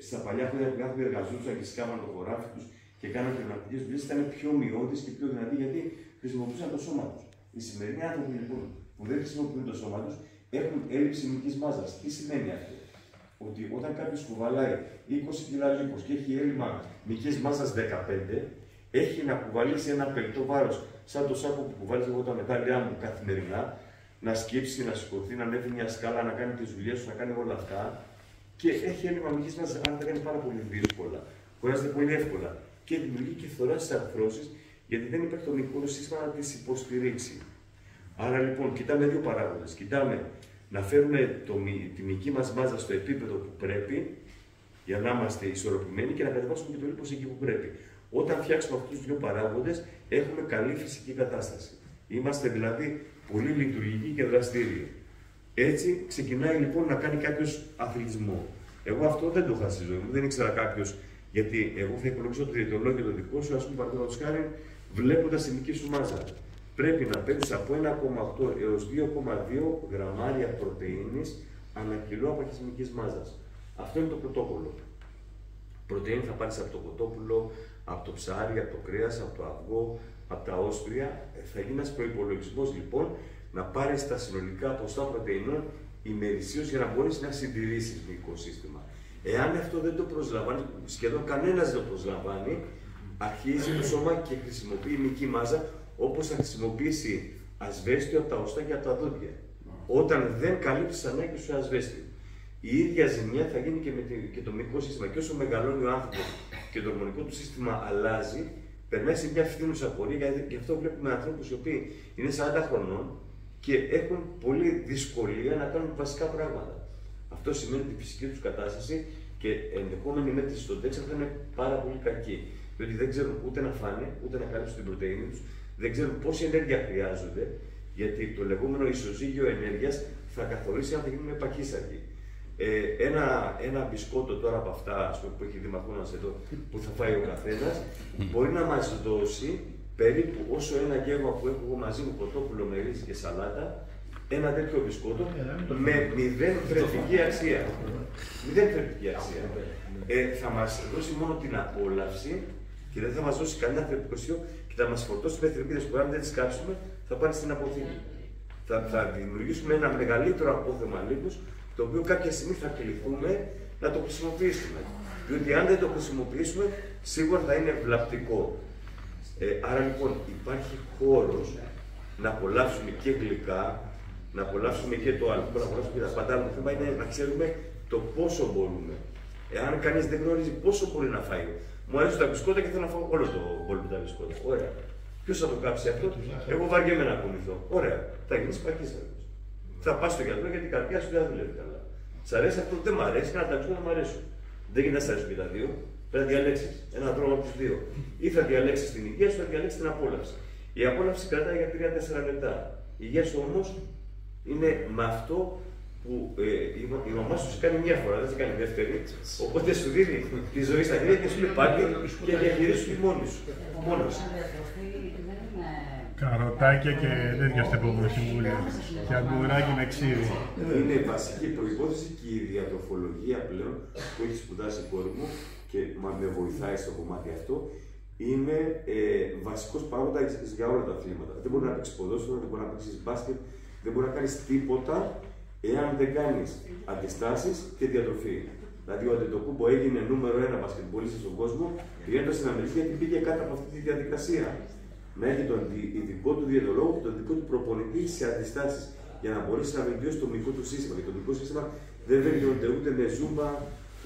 στα παλιά χρόνια που κάποιοι εργαζόντουσαν και σκάβαν το χωράφι τους και κάναν πνευματικές δουλειές, ήταν πιο μειώδεις και πιο δυνατοί γιατί χρησιμοποιούσαν το σώμα τους. Οι σημερινοί άνθρωποι λοιπόν που δεν χρησιμοποιούν το σώμα τους έχουν έλλειψη μυϊκής μάζας. Τι σημαίνει αυτό? Ότι όταν κάποιος κουβαλάει 20 κιλά λίπος και έχει έλλειμμα μυϊκής μάζας 15, έχει να κουβαλήσει ένα πελτό βάρος, σαν το σάκο που κουβαλίζω εγώ τα μετάλλια μου καθημερινά, να σκύψει, να σηκωθεί, να ανέβει μια σκάλα, να κάνει τις δουλειές του, να κάνει όλα αυτά. Και έχει έλλειμμα μυϊκής μάζας, αν τα κάνει πάρα πολύ δύσκολα. Κουράζεται πολύ εύκολα. Και δημιουργεί και φθορά στις αρθρώσεις, γιατί δεν υπάρχει το μυϊκό σύστημα να τις υποστηρίξει. Άρα λοιπόν, κοιτάμε δύο παράγοντες. Κοιτάμε να φέρουμε τη μυϊκή μας μάζα στο επίπεδο που πρέπει, για να είμαστε ισορροπημένοι και να κατεβάσουμε και το λίπος εκεί που πρέπει. Όταν φτιάξουμε αυτούς τους δύο παράγοντες, έχουμε καλή φυσική κατάσταση. Είμαστε δηλαδή πολύ λειτουργικοί και δραστήριοι. Έτσι ξεκινάει λοιπόν να κάνει κάποιος αθλητισμό. Εγώ αυτό δεν το είχα στη ζωή μου, δεν ήξερα κάποιος, γιατί εγώ θα υπολογίσω το διαιτολόγιο το δικό σου, ας πούμε, παραδείγματος χάρη, βλέποντας τη μυϊκή σου μάζα. Πρέπει να παίρνεις από 1,8 έως 2,2 γραμμάρια πρωτεΐνης ανά κιλό απαχυσμικής μάζας. Αυτό είναι το πρωτόκολλο. Πρωτεΐνη θα πάρεις από το κοτόπουλο, από το ψάρι, από το κρέας, από το αυγό, από τα όσπρια. Θα γίνει ένας προϋπολογισμός λοιπόν να πάρεις τα συνολικά ποσοστά πρωτεϊνών ημερησίως για να μπορείς να συντηρήσεις μυϊκό σύστημα. Εάν αυτό δεν το προσλαμβάνει, σχεδόν κανένας δεν το προσλαμβάνει, αρχίζει το σώμα και χρησιμοποιεί μυϊκή μάζα όπως θα χρησιμοποιήσει ασβέστιο από τα οστά και από τα δόντια. Όταν δεν καλύψει τις ανάγκες σου ασβέστιο. Η ίδια ζημιά θα γίνει και το μυϊκό σύστημα. Και όσο μεγαλώνει ο άνθρωπος και το ορμονικό του σύστημα αλλάζει, περνάει σε μια φθήνουσα πορεία. Γι' αυτό βλέπουμε ανθρώπους οι οποίοι είναι 40 χρονών και έχουν πολλή δυσκολία να κάνουν βασικά πράγματα. Αυτό σημαίνει ότι η φυσική τους κατάσταση και ενδεχόμενη μέτρηση στον τέξα θα είναι πάρα πολύ κακή. Διότι δεν ξέρουν ούτε να φάνε, ούτε να καλύψουν την πρωτεΐνη τους, δεν ξέρουν πόση ενέργεια χρειάζονται, γιατί το λεγόμενο ισοζύγιο ενέργειας θα καθορίσει αν θα γίνουν παχύσαρκοι. Ένα μπισκότο τώρα από αυτά, ας πούμε, που έχει δημαρχόνας εδώ, που θα φάει ο καθένας, μπορεί να μας δώσει περίπου όσο ένα γεύμα που έχω εγώ μαζί μου, κοτόπουλο με ρύζι και σαλάτα, ένα τέτοιο μπισκότο με 0 θρεπτική αξία. 0 θρεπτική αξία. Θα μας δώσει μόνο την απόλαυση και δεν θα μας δώσει κανένα θρεπτικό στοιχείο και θα μας φορτώσει με θρεπτίδες που αν δεν τις κάψουμε θα πάνε στην αποθήκη. Θα δημιουργήσουμε ένα μεγαλύτερο απόθεμα λίπους, το οποίο κάποια στιγμή θα κληθούμε να το χρησιμοποιήσουμε. Διότι αν δεν το χρησιμοποιήσουμε, σίγουρα θα είναι βλαπτικό. Άρα λοιπόν υπάρχει χώρος να απολαύσουμε και γλυκά, να απολαύσουμε και το αλκοόλ, να απολαύσουμε και τα πάντα. Το θέμα είναι να ξέρουμε το πόσο μπορούμε. Εάν κανείς δεν γνωρίζει πόσο μπορεί να φάει. Μου αρέσουν τα μπισκότα και θέλω να φάω όλο το μπολ με τα μπισκότα. Ωραία. Ποιος θα το κάψει αυτό? Εγώ βαριέμαι να κουνηθώ. Ωραία. Θα γίνεις παχύσαρκος. Θα πας στο γιατρό γιατί η καρδιά σου δεν δουλεύει καλά. Σ' αρέσει αυτό? Δεν μ' αρέσει. Κάνα τα μπισκότα μ' αρέσουν. Δεν γίνεται να σ' αρέσουν και τα δύο. Πρέπει να διαλέξεις έναν δρόμο από τους δύο. Ή θα διαλέξεις την υγεία σου, θα διαλέξεις την απόλαυση. Η απόλαυση κρατάει για 3-4 λεπτά. Η υγεία σου όμως είναι με αυτό που η μαμά σου σε κάνει μια φορά, δεν σε κάνει δεύτερη. Οπότε σου δίνει τη ζωή στα χέρια και σου λέει πάρτι και διαχειρίσου τη μόνη σου. Μόνος. Καροτάκια και τέτοια στο επόμενο συμβούλιο. Και αγκουράκι με ξύδι. Είναι βασική προϋπόθεση και η διατροφολογία πλέον που έχει σπουδάσει η κόρη μου και με βοηθάει στο κομμάτι αυτό. Είναι βασικός παράγοντας για όλα τα αθλήματα. Δεν μπορεί να παίξει ποδόσφαιρο, δεν μπορεί να παίξει μπάσκετ, δεν μπορεί να κάνει τίποτα εάν δεν κάνεις αντιστάσεις και διατροφή. Δηλαδή, ο Αντετοκούμπο έγινε νούμερο 1 μπασκετμπολίστα στον κόσμο, πηγαίνοντας στην Αμερική γιατί πήγε κάτω από αυτή τη διαδικασία. Να έχει τον ειδικό του διαιτολόγο και τον ειδικό του προπονητή σε αντιστάσεις για να μπορέσει να βελτιώσει το μυϊκό του σύστημα. Γιατί το μυϊκό σύστημα δεν βελτιώνεται ούτε με ζούμπα,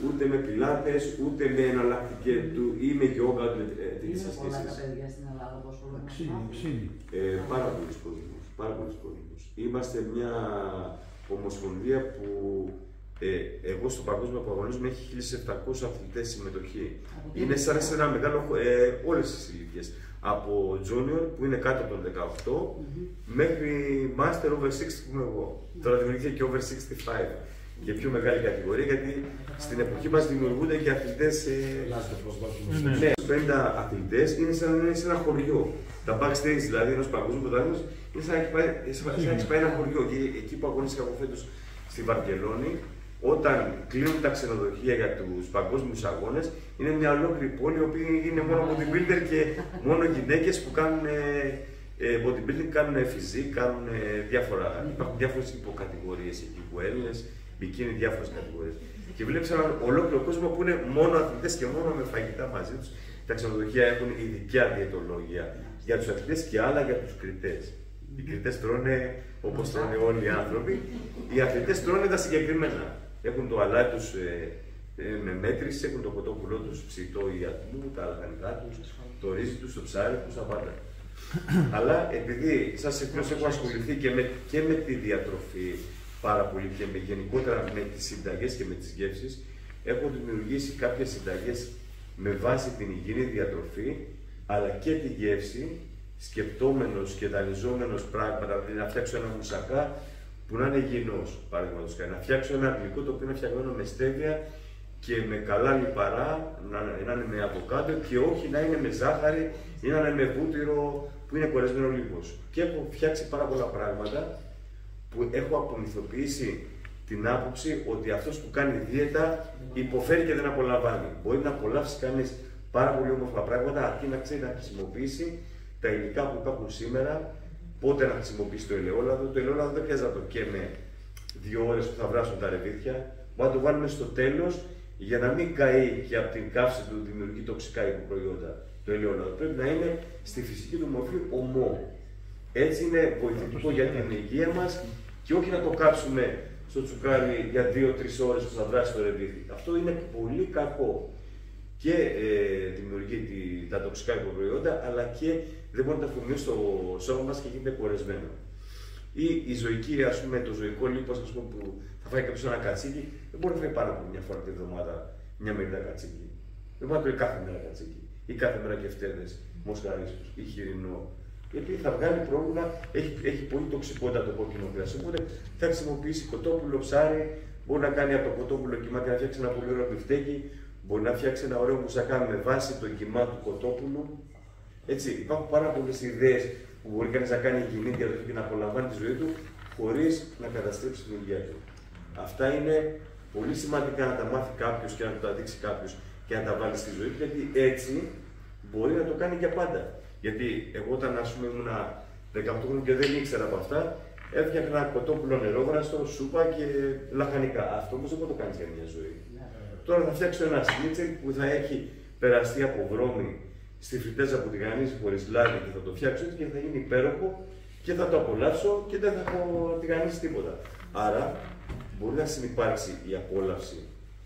ούτε με πιλάτες, ούτε με εναλλακτική του ή με γιόγκα, ούτε με τέτοιες ασκήσεις. Πολλά τα παιδιά στην Ελλάδα που ασχολούνται με αυτό. Πάρα πολλοί κόσμος. Πάρα πολλοί κόσμος. Είμαστε μια ομοσπονδία που εγώ στον παγκόσμιο που αγωνίζομαι έχει 1.700 αθλητές συμμετοχή. Είναι σαν ένα μεγάλο όλες τις ηλικίες. Από junior που είναι κάτω από τον 18 μέχρι master over 60 που είμαι εγώ. Τώρα δημιουργήθηκε και over 65. και πιο μεγάλη κατηγορία, γιατί στην εποχή μας δημιουργούνται και αθλητές. Ναι, 50 αθλητές είναι σαν να είναι σε ένα χωριό. Τα backstage δηλαδή ενός παγκόσμιου πρωταθλήματος είναι σαν να έχει πάει ένα χωριό. Και εκεί που αγωνίστηκα από φέτος στη Βαρκελόνη, όταν κλείνουν τα ξενοδοχεία για τους παγκόσμιους αγώνες, είναι μια ολόκληρη πόλη, η οποία είναι μόνο bodybuilder και μόνο γυναίκες που κάνουν bodybuilding, κάνουν physique, κάνουν υπάρχουν διάφορες υποκατηγορίες εκεί που Έλληνες, μπικίνι, διάφορες κατηγορίες. Και βλέπεις έναν ολόκληρο κόσμο που είναι μόνο αθλητές και μόνο με φαγητά μαζί τους. Τα ξενοδοχεία έχουν ειδικά διαιτολόγια για τους αθλητές και άλλα για τους κριτές. Οι κριτές τρώνε όπως τρώνε όλοι οι άνθρωποι. Οι αθλητές τρώνε τα συγκεκριμένα. Έχουν το αλάτι τους με μέτρηση, έχουν το κοτόπουλό τους ψητό ή ατμού, τα λαχανικά τους, το ρύζι τους, το ψάρι τους, τα πάντα. Αλλά επειδή σας έχω ασχοληθεί και με τη διατροφή πάρα πολύ και γενικότερα με τις συνταγές και με τις γεύσεις, έχω δημιουργήσει κάποιες συνταγές με βάση την υγιεινή διατροφή, αλλά και τη γεύση, σκεπτόμενος και δανειζόμενος πράγματα, δηλαδή να φτιάξω ένα μουσακά που να είναι υγιεινός, παραδείγματος χάρη. Να φτιάξω ένα γλυκό το οποίο είναι φτιαγμένο με στέβια και με καλά λιπαρά, να είναι με αβοκάντο και όχι να είναι με ζάχαρη ή να είναι με βούτυρο που είναι κορεσμένο λίγος. Και έχω φτιάξει πάρα πολλά πράγματα που έχω απομυθοποιήσει την άποψη ότι αυτός που κάνει δίαιτα υποφέρει και δεν απολαμβάνει. Μπορεί να απολαύσει κανείς πάρα πολύ όμορφα πράγματα, αρκεί να ξέρει να χρησιμοποιήσει τα υλικά που υπάρχουν σήμερα, πότε να χρησιμοποιήσει το ελαιόλαδο. Το ελαιόλαδο δεν χρειάζεται να το καίμε 2 ώρες που θα βράσουν τα ρεβίθια. Μπορεί να το βάλουμε στο τέλος για να μην καεί και από την καύση του δημιουργεί τοξικά υποπροϊόντα. Το ελαιόλαδο πρέπει να είναι στη φυσική του μορφή ομό. Έτσι είναι βοηθητικό για την υγεία μας και όχι να το κάψουμε στο τσουκάλι για 2-3 ώρες που θα βράσει το ρεβίθι. Αυτό είναι πολύ κακό. Και δημιουργεί τα τοξικά υποπροϊόντα, αλλά και δεν μπορεί να τα φορμήσει στο σώμα μας και γίνεται κορεσμένο. Ή η ζωική, ας πούμε, το ζωικό λίπος, ας πούμε, που θα φάει κάποιος ένα κατσίκι, δεν μπορεί να φάει πάρα πολύ μια φορά τη βδομάδα μια μερίδα κατσίκι. Δεν μπορεί να τρώει κάθε μέρα κατσίκι. Ή κάθε μέρα κεφτέδες, μοσχαρίσους ή χοιρινό. Γιατί θα βγάλει πρόβλημα, έχει πολύ τοξικότητα το κόκκινο κρέας. Οπότε θα χρησιμοποιήσει κοτόπουλο, ψάρι, μπορεί να κάνει από το κοτόπουλο κιμά και να φτιάξει ένα πολύ ωραίο μπιφτέκι. Μπορεί να φτιάξει ένα ωραίο μουσακά με βάση το κιμά του κοτόπουλου. Έτσι, υπάρχουν πάρα πολλές ιδέες που μπορεί κανείς να κάνει υγιεινή διατροφή και να απολαμβάνει τη ζωή του χωρίς να καταστρέψει την υγεία του. Αυτά είναι πολύ σημαντικά να τα μάθει κάποιος και να του τα δείξει κάποιος και να τα βάλει στη ζωή του, γιατί έτσι μπορεί να το κάνει για πάντα. Γιατί εγώ όταν ήμουν 18 χρόνια και δεν ήξερα από αυτά, έφτιαχνα κοτόπουλο νερόγραστο, σούπα και λαχανικά. Αυτό όμως δεν μπορεί να το κάνει για μια ζωή. Τώρα θα φτιάξω ένα σνίτσελ που θα έχει περαστεί από βρώμη στη φριτέζα που τηγανίζει χωρίς λάδι και θα το φτιάξω και θα γίνει υπέροχο και θα το απολαύσω και δεν θα έχω τηγανίσει τίποτα. Άρα μπορεί να συνυπάρξει η απόλαυση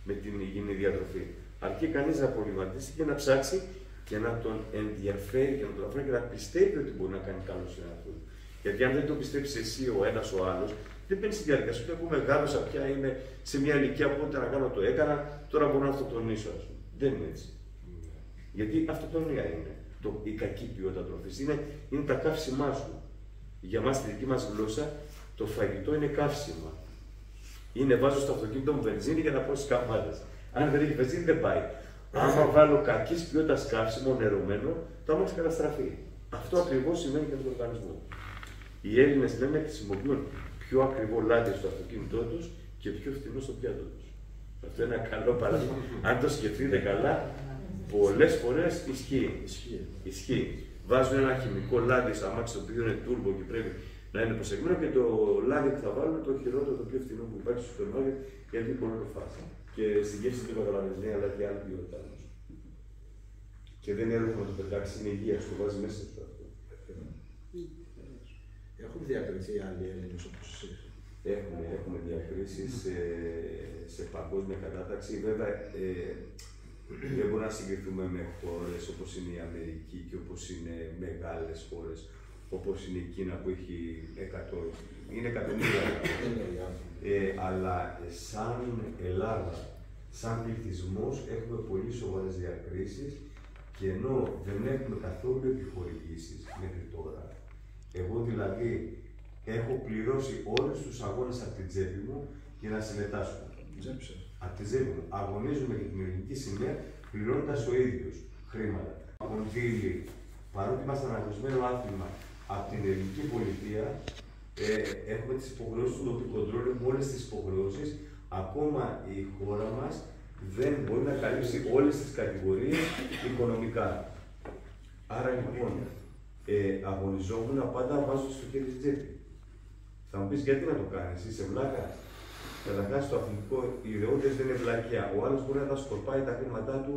με την υγιεινή διατροφή. Αρκεί κανείς να προβληματίσει και να ψάξει και να τον ενδιαφέρει και να τον αφήνει και να πιστεύει ότι μπορεί να κάνει καλό στον εαυτό του. Γιατί αν δεν το πιστέψει εσύ ο ένας ο άλλος, δεν μπαίνει στη διαδικασία. Ότι εγώ μεγάλωσα πια, είμαι σε μια ηλικία που όταν να κάνω το έκανα, τώρα μπορώ να αυτοκτονήσω. Δεν είναι έτσι. Γιατί αυτοκτονία είναι η κακή ποιότητα τροφής. Είναι τα καύσιμά σου. Για μας στη δική μας γλώσσα, το φαγητό είναι καύσιμα. Είναι βάζω στο αυτοκίνητο μου βενζίνη για να πω στις καμπάδες. Αν δεν έχει βενζίνη, δεν πάει. Άμα βάλω κακής ποιότητας καύσιμο νερωμένο, το αμάξι καταστραφεί. Αυτό ακριβώς σημαίνει για τον οργανισμό. Οι Έλληνες λένε χρησιμοποιούν πιο ακριβό λάδι στο αυτοκίνητό τους και πιο φθηνό στο πιάτο τους. Αυτό είναι ένα καλό παράδειγμα. Αν το σκεφτείτε καλά, πολλές φορές ισχύει. Βάζουν ένα χημικό λάδι στο αμάξι το οποίο είναι turbo και πρέπει να είναι προσεγμένο και το λάδι που θα βάλουν το χειρότερο, το πιο φθηνό που υπάρχει στο σούπερ μάρκετ γιατί μπορεί να το φάσει. Και στην γεύση δεν καταλαβαίνει, αλλά και άλλη ποιότητα. Και δεν είναι έργο να το πετάξει, είναι υγεία, το βάζει μέσα στο αυτό. Έχουν διακριθεί άλλοι Έλληνες όπως εσείς? Έχουμε διακρίσεις σε παγκόσμια κατάταξη. Βέβαια, δεν μπορούμε να συγκριθούμε με χώρες όπως είναι η Αμερική και όπως είναι μεγάλες χώρες, όπως είναι η Κίνα που έχει 100, είναι εκατομμύρια. Αλλά σαν Ελλάδα, σαν πληθυσμός, έχουμε πολύ σοβαρές διακρίσεις και ενώ δεν έχουμε καθόλου επιχορηγήσεις μέχρι τώρα, εγώ δηλαδή έχω πληρώσει όλους τους αγώνες από την τσέπη μου για να συμμετάσχουν. Τζέψε. Από τη τσέπη μου. Αγωνίζομαι για την ελληνική σημαία, πληρώνοντας ο ίδιος χρήματα. Κονδύλι, παρότι είμαστε αναγνωρισμένο άθλημα από την ελληνική πολιτεία, έχουμε τις υποχρεώσεις του τοπικού κοντρόλ, έχουμε όλες τις υποχρεώσεις. Ακόμα η χώρα μας δεν μπορεί να καλύψει όλες τις κατηγορίες οικονομικά. Άρα λοιπόν, αγωνιζόμουν πάντα βάζοντας το χέρι στην τσέπη. Θα μου πεις γιατί να το κάνεις, είσαι βλάκα. Καταρχάς, το αθλητικό ιδεώδες δεν είναι βλακιά. Ο άλλος μπορεί να τα σκορπάει τα χρήματά του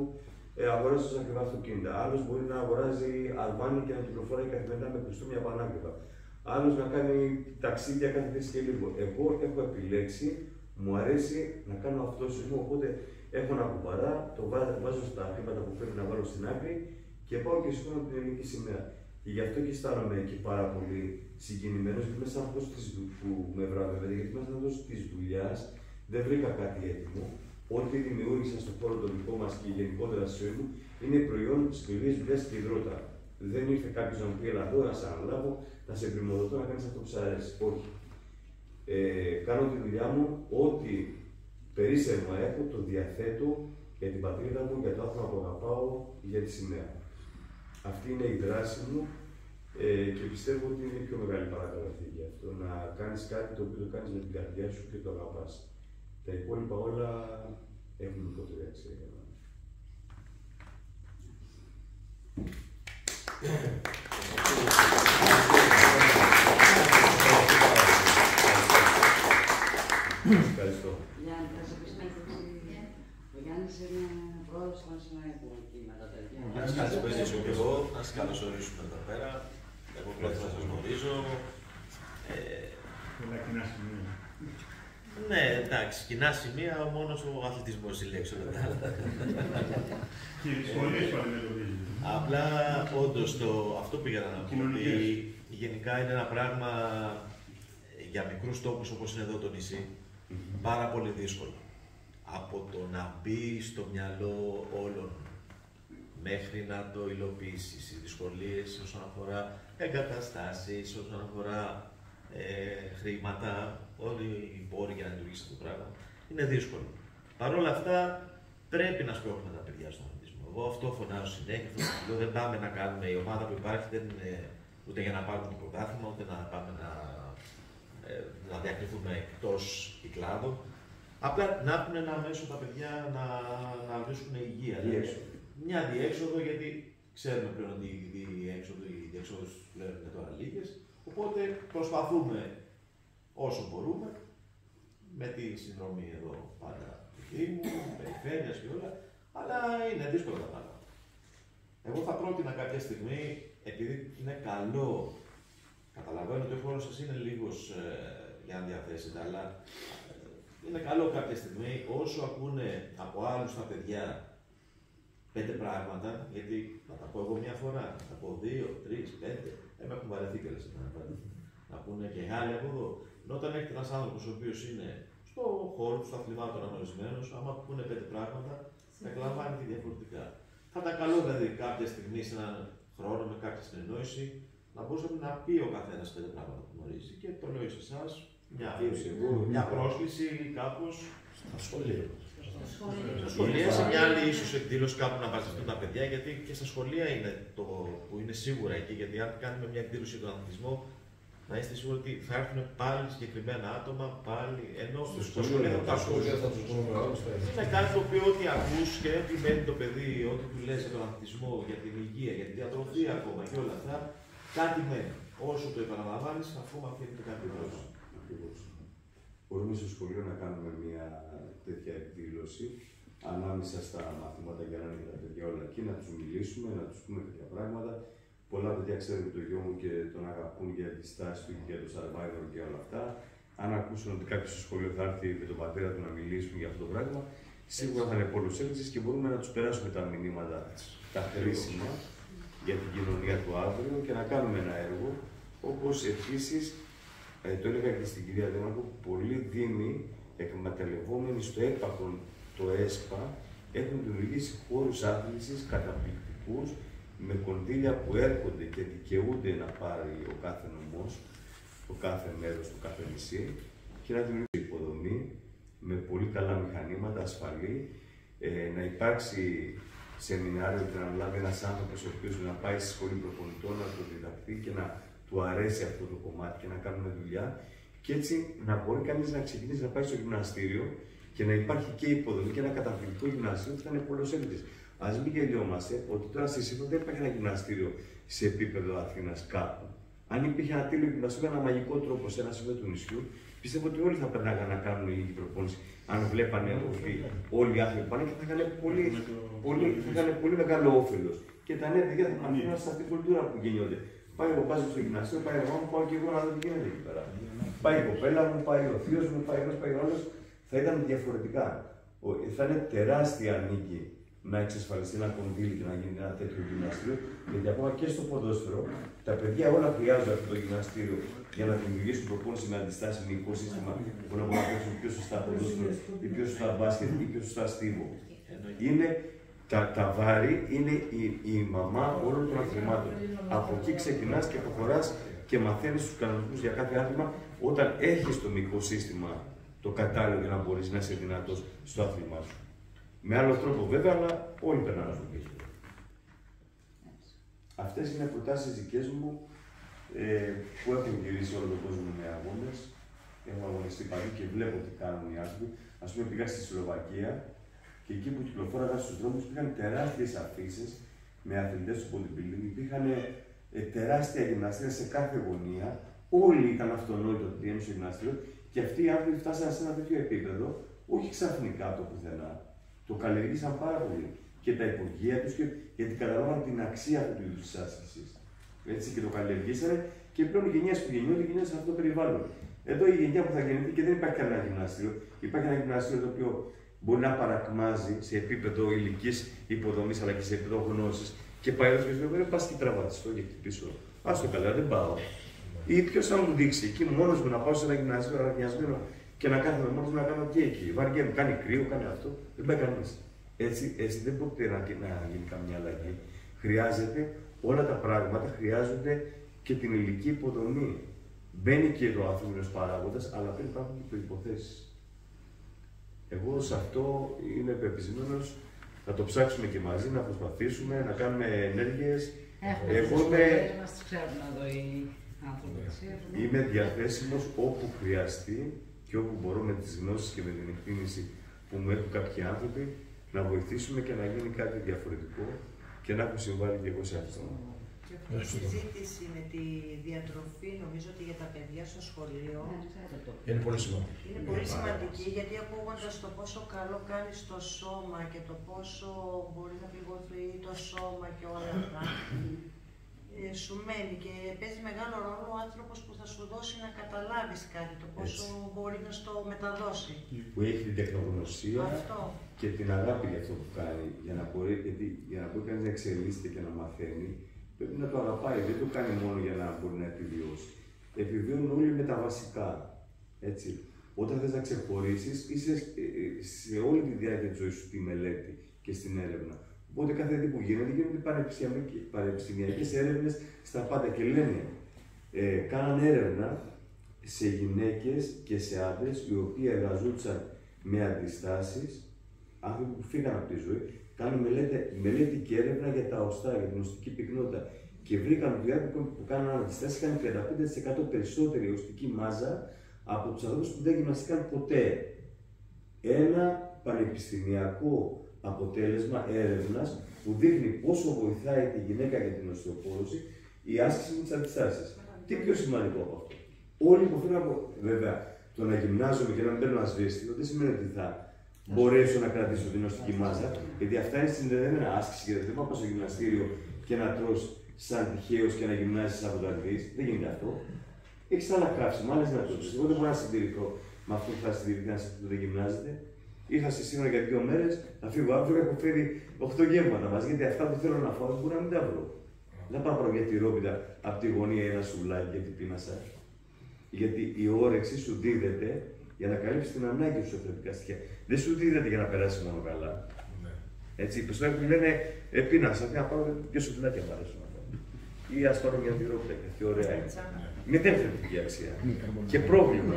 αγοράζοντας ακριβά αυτοκίνητα. Άλλος μπορεί να αγοράζει αλβάνι και να κυκλοφοράει καθημερινά με κουστούμια πανάκριβα. Άλλος να κάνει ταξίδια κάθε θέση και λίγο. Εγώ έχω επιλέξει, μου αρέσει να κάνω αυτό μου, οπότε έχω ένα κουμπαρά, το βάζω στα χρήματα που πρέπει να βάλω στην άκρη και πάω και σηκώνω την ελληνική σημαία. Και γι' αυτό και αισθάνομαι και πάρα πολύ συγκινημένος, γιατί μέσα από αυτό που με βράβευε, γιατί μέσα από αυτό τη δουλειά δεν βρήκα κάτι έτοιμο. Ό,τι δημιούργησα στον χώρο το δικό μας και γενικότερα στη ζωή μου είναι προϊόν σκληρής δουλειάς και υδρότα. Δεν ήρθε κάποιος να μου πει: Ελά, εδώ να σε αναλάβω, να σε πρημοδοτώ να κάνεις αυτό που σ' αρέσει. Όχι. Κάνω τη δουλειά μου, ό,τι περίσσευμα έχω, το διαθέτω για την πατρίδα μου, για το άθλημα που αγαπάω, για τη σημαία. Αυτή είναι η δράση μου και πιστεύω ότι είναι η πιο μεγάλη παρακαταθήκη για αυτό. Να κάνεις κάτι το οποίο το κάνεις με την καρδιά σου και το αγαπάς. Τα υπόλοιπα όλα έχουν μικρότερη αξία για μένα. Ευχαριστώ. Γιάννη, θα σε πεις να ο Γιάννης είναι πρόεδρος του Πανσημαϊκού εκεί με τα παιδιά. Να σας καλησπέρισω και εγώ, να σας καλωσορίσουμε εδώ πέρα. Εγώ πρώτα να σας γνωρίζω. Πολλά κοινά σημεία. Ναι, εντάξει, κοινά σημεία, μόνος ο αθλητισμός η λέξη, όλα τα άλλα. Και οι σχολείες που αντιμετωπίζουν. Απλά, όντως, αυτό πήγα να πω, ότι γενικά είναι ένα πράγμα για μικρούς τόπους όπως είναι εδώ το νησί, πάρα πολύ δύσκολο. Από το να μπει στο μυαλό όλων μέχρι να το υλοποιήσεις, οι δυσκολίες όσον αφορά εγκαταστάσεις, όσον αφορά χρήματα, όλοι οι πόροι για να λειτουργήσει αυτό το πράγμα, είναι δύσκολο. Παρ' όλα αυτά, πρέπει να σπρώχνουμε τα παιδιά στον αθλητισμό. Εγώ αυτό φωνάζω συνέχεια, αυτό το λέω, δεν πάμε να κάνουμε, η ομάδα που υπάρχει δεν είναι ούτε για να πάρουμε το πρωτάθλημα, ούτε να πάμε να διακριθούμε εκτός κυκλάδων. Απλά να έχουν ένα μέσο τα παιδιά να βρίσκουν υγεία. Μια διέξοδο, γιατί ξέρουμε πλέον ότι οι διέξοδος πλέον είναι τώρα λίγες. Οπότε προσπαθούμε όσο μπορούμε, με τη συνδρομή εδώ πάντα του Δήμου, περιφέρειας και όλα, αλλά είναι δύσκολα τα πράγματα. Εγώ θα πρότεινα κάποια στιγμή, επειδή είναι καλό, καταλαβαίνω ότι ο χώρος σας είναι λίγος για να διαθέσετε, αλλά είναι καλό κάποια στιγμή, όσο ακούνε από άλλους τα παιδιά 5 πράγματα, γιατί να τα πω εγώ μια φορά, να τα πω 2, 3, 5, με έχουν βαρεθεί και να πούνε και άλλοι από εδώ. Ενώ όταν έχετε ένας άνθρωπος ο οποίος είναι στο χώρο του, στα αθλημάτων αναγνωρισμένος, άμα πούνε 5 πράγματα, θα εκλαμβάνει και διαφορετικά. Θα ήταν καλό δηλαδή κάποια στιγμή σε έναν χρόνο με κάποια συνεννόηση να μπορούσε να πει ο καθένας 5 πράγματα που γνωρίζει και το λέω σε εσάς. Μια πρόσκληση κάπως Στα σχολεία. στα σχολεία, σε μια άλλη ίσως εκδήλωση κάπου να μαζευτούν τα παιδιά, γιατί και στα σχολεία είναι το που είναι σίγουρα εκεί. Γιατί αν κάνουμε μια εκδήλωση για τον αθλητισμό, να είστε σίγουροι ότι θα έρθουν πάλι συγκεκριμένα άτομα, πάλι ενώ στο σχολείο θα τα ακούσει. Είναι κάτι το οποίο ό,τι ακούς και ό,τι μένει το παιδί, ό,τι του λες για τον αθλητισμό, για την υγεία, για τη διατροφή ακόμα και όλα αυτά, κάτι μένει. Όσο το επαναλαμβάνεις, αφού μαθαίνετε κάτι δρόσο. Μπορούμε στο σχολείο να κάνουμε μια τέτοια εκδήλωση ανάμεσα στα μαθήματα για να είναι τα παιδιά όλα εκεί, να τους μιλήσουμε, να τους πούμε τέτοια πράγματα. Πολλά παιδιά ξέρουν το γιο μου και τον αγαπούν για τη στάση του και για το survivor και όλα αυτά. Αν ακούσουν ότι κάποιος στο σχολείο θα έρθει με τον πατέρα του να μιλήσουν για αυτό το πράγμα, σίγουρα θα είναι πόλος έκρηξης και μπορούμε να τους περάσουμε τα μηνύματα, τα χρήσιμα για την κοινωνία του αύριο και να κάνουμε ένα έργο. Όπως επίσης, το έλεγα και στην κυρία Δήμαρχο, πολλοί δήμοι εκμεταλλευόμενοι στο έπακον το ΕΣΠΑ έχουν δημιουργήσει χώρους άθλησης καταπληκτικούς με κονδύλια που έρχονται και δικαιούνται να πάρει ο κάθε νομός, το κάθε μέρος, το κάθε νησί και να δημιουργήσει υποδομή με πολύ καλά μηχανήματα, ασφαλή, να υπάρξει σεμινάριο και να αναλάβει ένας άνθρωπος ο οποίος να πάει στη σχολή προπονητών, να το διδαχθεί και να του αρέσει αυτό το κομμάτι και να κάνουμε δουλειά. Και έτσι να μπορεί κανείς να ξεκινήσει να πάει στο γυμναστήριο και να υπάρχει και υποδομή και ένα καταπληκτικό γυμναστήριο που θα είναι πολλοσέλιδες. Ας μην γελιόμαστε ότι τώρα στη Σύφνο δεν υπάρχει ένα γυμναστήριο σε επίπεδο Αθήνας κάπου. Αν υπήρχε ένα τέλειο γυμναστήριο, ένα μαγικό τρόπο σε ένα σημείο του νησιού, πιστεύω ότι όλοι θα περνάγαν να κάνουν η προπόνηση. Αν βλέπανε ότι όλοι οι άνθρωποι πάνε και θα είχαν πολύ μεγάλο όφελος. Και τα νέα παιδιά θα μαθαίνουν σε αυτή την κουλτούρα που γεννιόνται. Πάει ο παπάς μου στο γυμναστήριο, πάει εγώ μου, πάω και εγώ να δω τι γίνεται εκεί πέρα. Πάει η κοπέλα μου, πάει ο θείος μου, πάει ένας, πάει ο άλλος. Θα ήταν διαφορετικά. Θα είναι τεράστια νίκη να εξασφαλιστεί ένα κονδύλι και να γίνει ένα τέτοιο γυμναστήριο. Γιατί ακόμα και στο ποδόσφαιρο τα παιδιά όλα χρειάζονται αυτό το γυμναστήριο για να δημιουργήσουν προπόνηση με αντιστάσιμο σύστημα που να μπορούν να παίξουν πιο σωστά ποδόσφαιρο ή πιο σωστά μπάσκετ ή πιο σωστά στίβο. Είναι τα βάρη, είναι η μαμά όλων των αθλημάτων. Από εκεί ξεκινάς και προχωράς και μαθαίνεις τους κανονισμούς για κάθε άθλημα όταν έχεις το μικρό σύστημα το κατάλληλο για να μπορείς να είσαι δυνατός στο άθλημά σου. Με άλλο τρόπο βέβαια, αλλά όλοι περνάνε από εκεί. Αυτές είναι προτάσεις δικές μου που έχουν γυρίσει όλο τον κόσμο με αγώνες. Έχω αγωνιστεί παντού και βλέπω τι κάνουν οι άνθρωποι. Ας πούμε, πήγα στη Σλοβακία και εκεί που κυκλοφόραγα στους δρόμους υπήρχαν τεράστιες αφήσεις με αθλητές του bodybuilding. Υπήρχαν τεράστια γυμναστήρια σε κάθε γωνία. Όλοι ήταν αυτονόητο ότι είναι στο γυμναστήριο και αυτοί οι άνθρωποι φτάσαν σε ένα τέτοιο επίπεδο, όχι ξαφνικά από το πουθενά. Το καλλιεργήσαν πάρα πολύ. Και τα υπουργεία τους, γιατί καταλάβαν την αξία αυτού του είδους της άσκησης. Έτσι και το καλλιεργήσανε και πλέον οι γενιές που γεννιούνται γεννιούνται σε αυτό το περιβάλλον. Εδώ η γενιά που θα γεννηθεί και δεν υπάρχει κανένα γυμναστήριο. Υπάρχει ένα γυμναστήριο το οποίο μπορεί να παρακμάζει σε επίπεδο ηλικής υποδομής αλλά και σε επίπεδο γνώσης. Και πάει εδώ και λέει: πας και τραυματιστώ και χτυπήσω. Ας το καλά, δεν πάω. Ή ποιος θα μου δείξει εκεί μόνος μου να πάω σε ένα γυμναστήριο αραγνιασμένο και να κάθομαι μόνος μου να κάνω και εκεί. Βαριέμαι, κάνει κρύο, κάνει αυτό. Δεν πάει κανείς. Έτσι δεν μπορεί να γίνει καμιά αλλαγή. Χρειάζεται όλα τα πράγματα, χρειάζονται και την ηλική υποδομή. Μπαίνει και ο ανθρώπινος παράγοντας, αλλά πρέπει να υπάρχουν και προϋποθέσεις. Εγώ σε αυτό είμαι πεπισμένος, θα το ψάξουμε και μαζί, να προσπαθήσουμε, να κάνουμε ενέργειες. Εγώ είμαι διαθέσιμος όπου χρειαστεί και όπου μπορώ με τις γνώσεις και με την εκτίμηση που μου έχουν κάποιοι άνθρωποι να βοηθήσουμε και να γίνει κάτι διαφορετικό και να έχω συμβάλει και εγώ σε αυτό. Η συζήτηση με τη διατροφή, νομίζω ότι για τα παιδιά στο σχολείο είναι πολύ σημαντική. Είναι πολύ σημαντική γιατί ακούγοντας το πόσο καλό κάνει στο σώμα και το πόσο μπορεί να πληγωθεί το σώμα και όλα αυτά, σου μένει και παίζει μεγάλο ρόλο ο άνθρωπος που θα σου δώσει να καταλάβεις κάτι, το πόσο μπορεί να στο μεταδώσει. Που έχει την τεχνογνωσία και την αγάπη για αυτό που κάνει, για να μπορεί, γιατί για να μπορεί κανείς να εξελίσσεται και να μαθαίνει, πρέπει να το αγαπάει, δεν το κάνει μόνο για να μπορεί να επιβιώσει. Επιβιώνουν όλοι με τα βασικά. Έτσι. Όταν θες να ξεχωρίσεις, είσαι σε όλη τη διάρκεια της ζωής σου στη μελέτη και στην έρευνα. Οπότε κάθε τι που γίνονται πανεπιστημιακές έρευνες στα πάντα και λένε κάναν έρευνα σε γυναίκες και σε άντρες οι οποίοι εργαζόντουσαν με αντιστάσεις, άνθρωποι που φύγαν από τη ζωή, κάνουν μελέτη και έρευνα για τα οστά, για την οστική πυκνότητα. Και βρήκαν ότι οι άνθρωποι που κάνουν αντιστάσεις είχαν 35% περισσότερη οστική μάζα από τους ανθρώπους που δεν γυμναστήκαν ποτέ. Ένα πανεπιστημιακό αποτέλεσμα έρευνας που δείχνει πόσο βοηθάει τη γυναίκα για την οστεοπόρωση η άσκηση με τις αντιστάσεις. Τι πιο σημαντικό από αυτό. Όλοι υποφέρουν από. Βέβαια, το να γυμνάζομαι και να μην παίρνω ασβέστιο δεν σημαίνει ότι θα μπορέσω να κρατήσω την οστική μάζα, γιατί αυτά είναι συνδεδεμένα άσκηση. Γιατί δεν πάω στο γυμναστήριο και να τρως σαν τυχαίος και να γυμνάζεις από το αρχής. Δεν γίνεται αυτό. Έχεις άλλα κράψιμα, άλλες δυνατότητες. Εγώ δεν μπορώ να συντηρηθώ με αυτό που θα συντηρηθεί να δεν γυμνάζεται. Ήρθα στη σήμερα για 2 μέρες, θα φύγω αύριο, έχω φέρει 8 γεύματα μαζί, γιατί αυτά που θέλω να φάω μπορεί να μην τα βρω. Δεν πάω να για τη ρόπιτα από τη γωνία ένα σουβλάκι γιατί πείνασα. Γιατί η όρεξη σου δίδεται για να καλύψει την ανάγκη σου εθνικά στοιχεία. Δεν σου δίδεται για να περάσει μόνο καλά. Έτσι, οι περισσότεροι που λένε πείνασα, να πάω 2 σουβλάκια μου αρέσουν αυτά. Ή ας πάρω μια τυρόπιτα και ωραία είναι. Μηδέν αξία. Και πρόβλημα.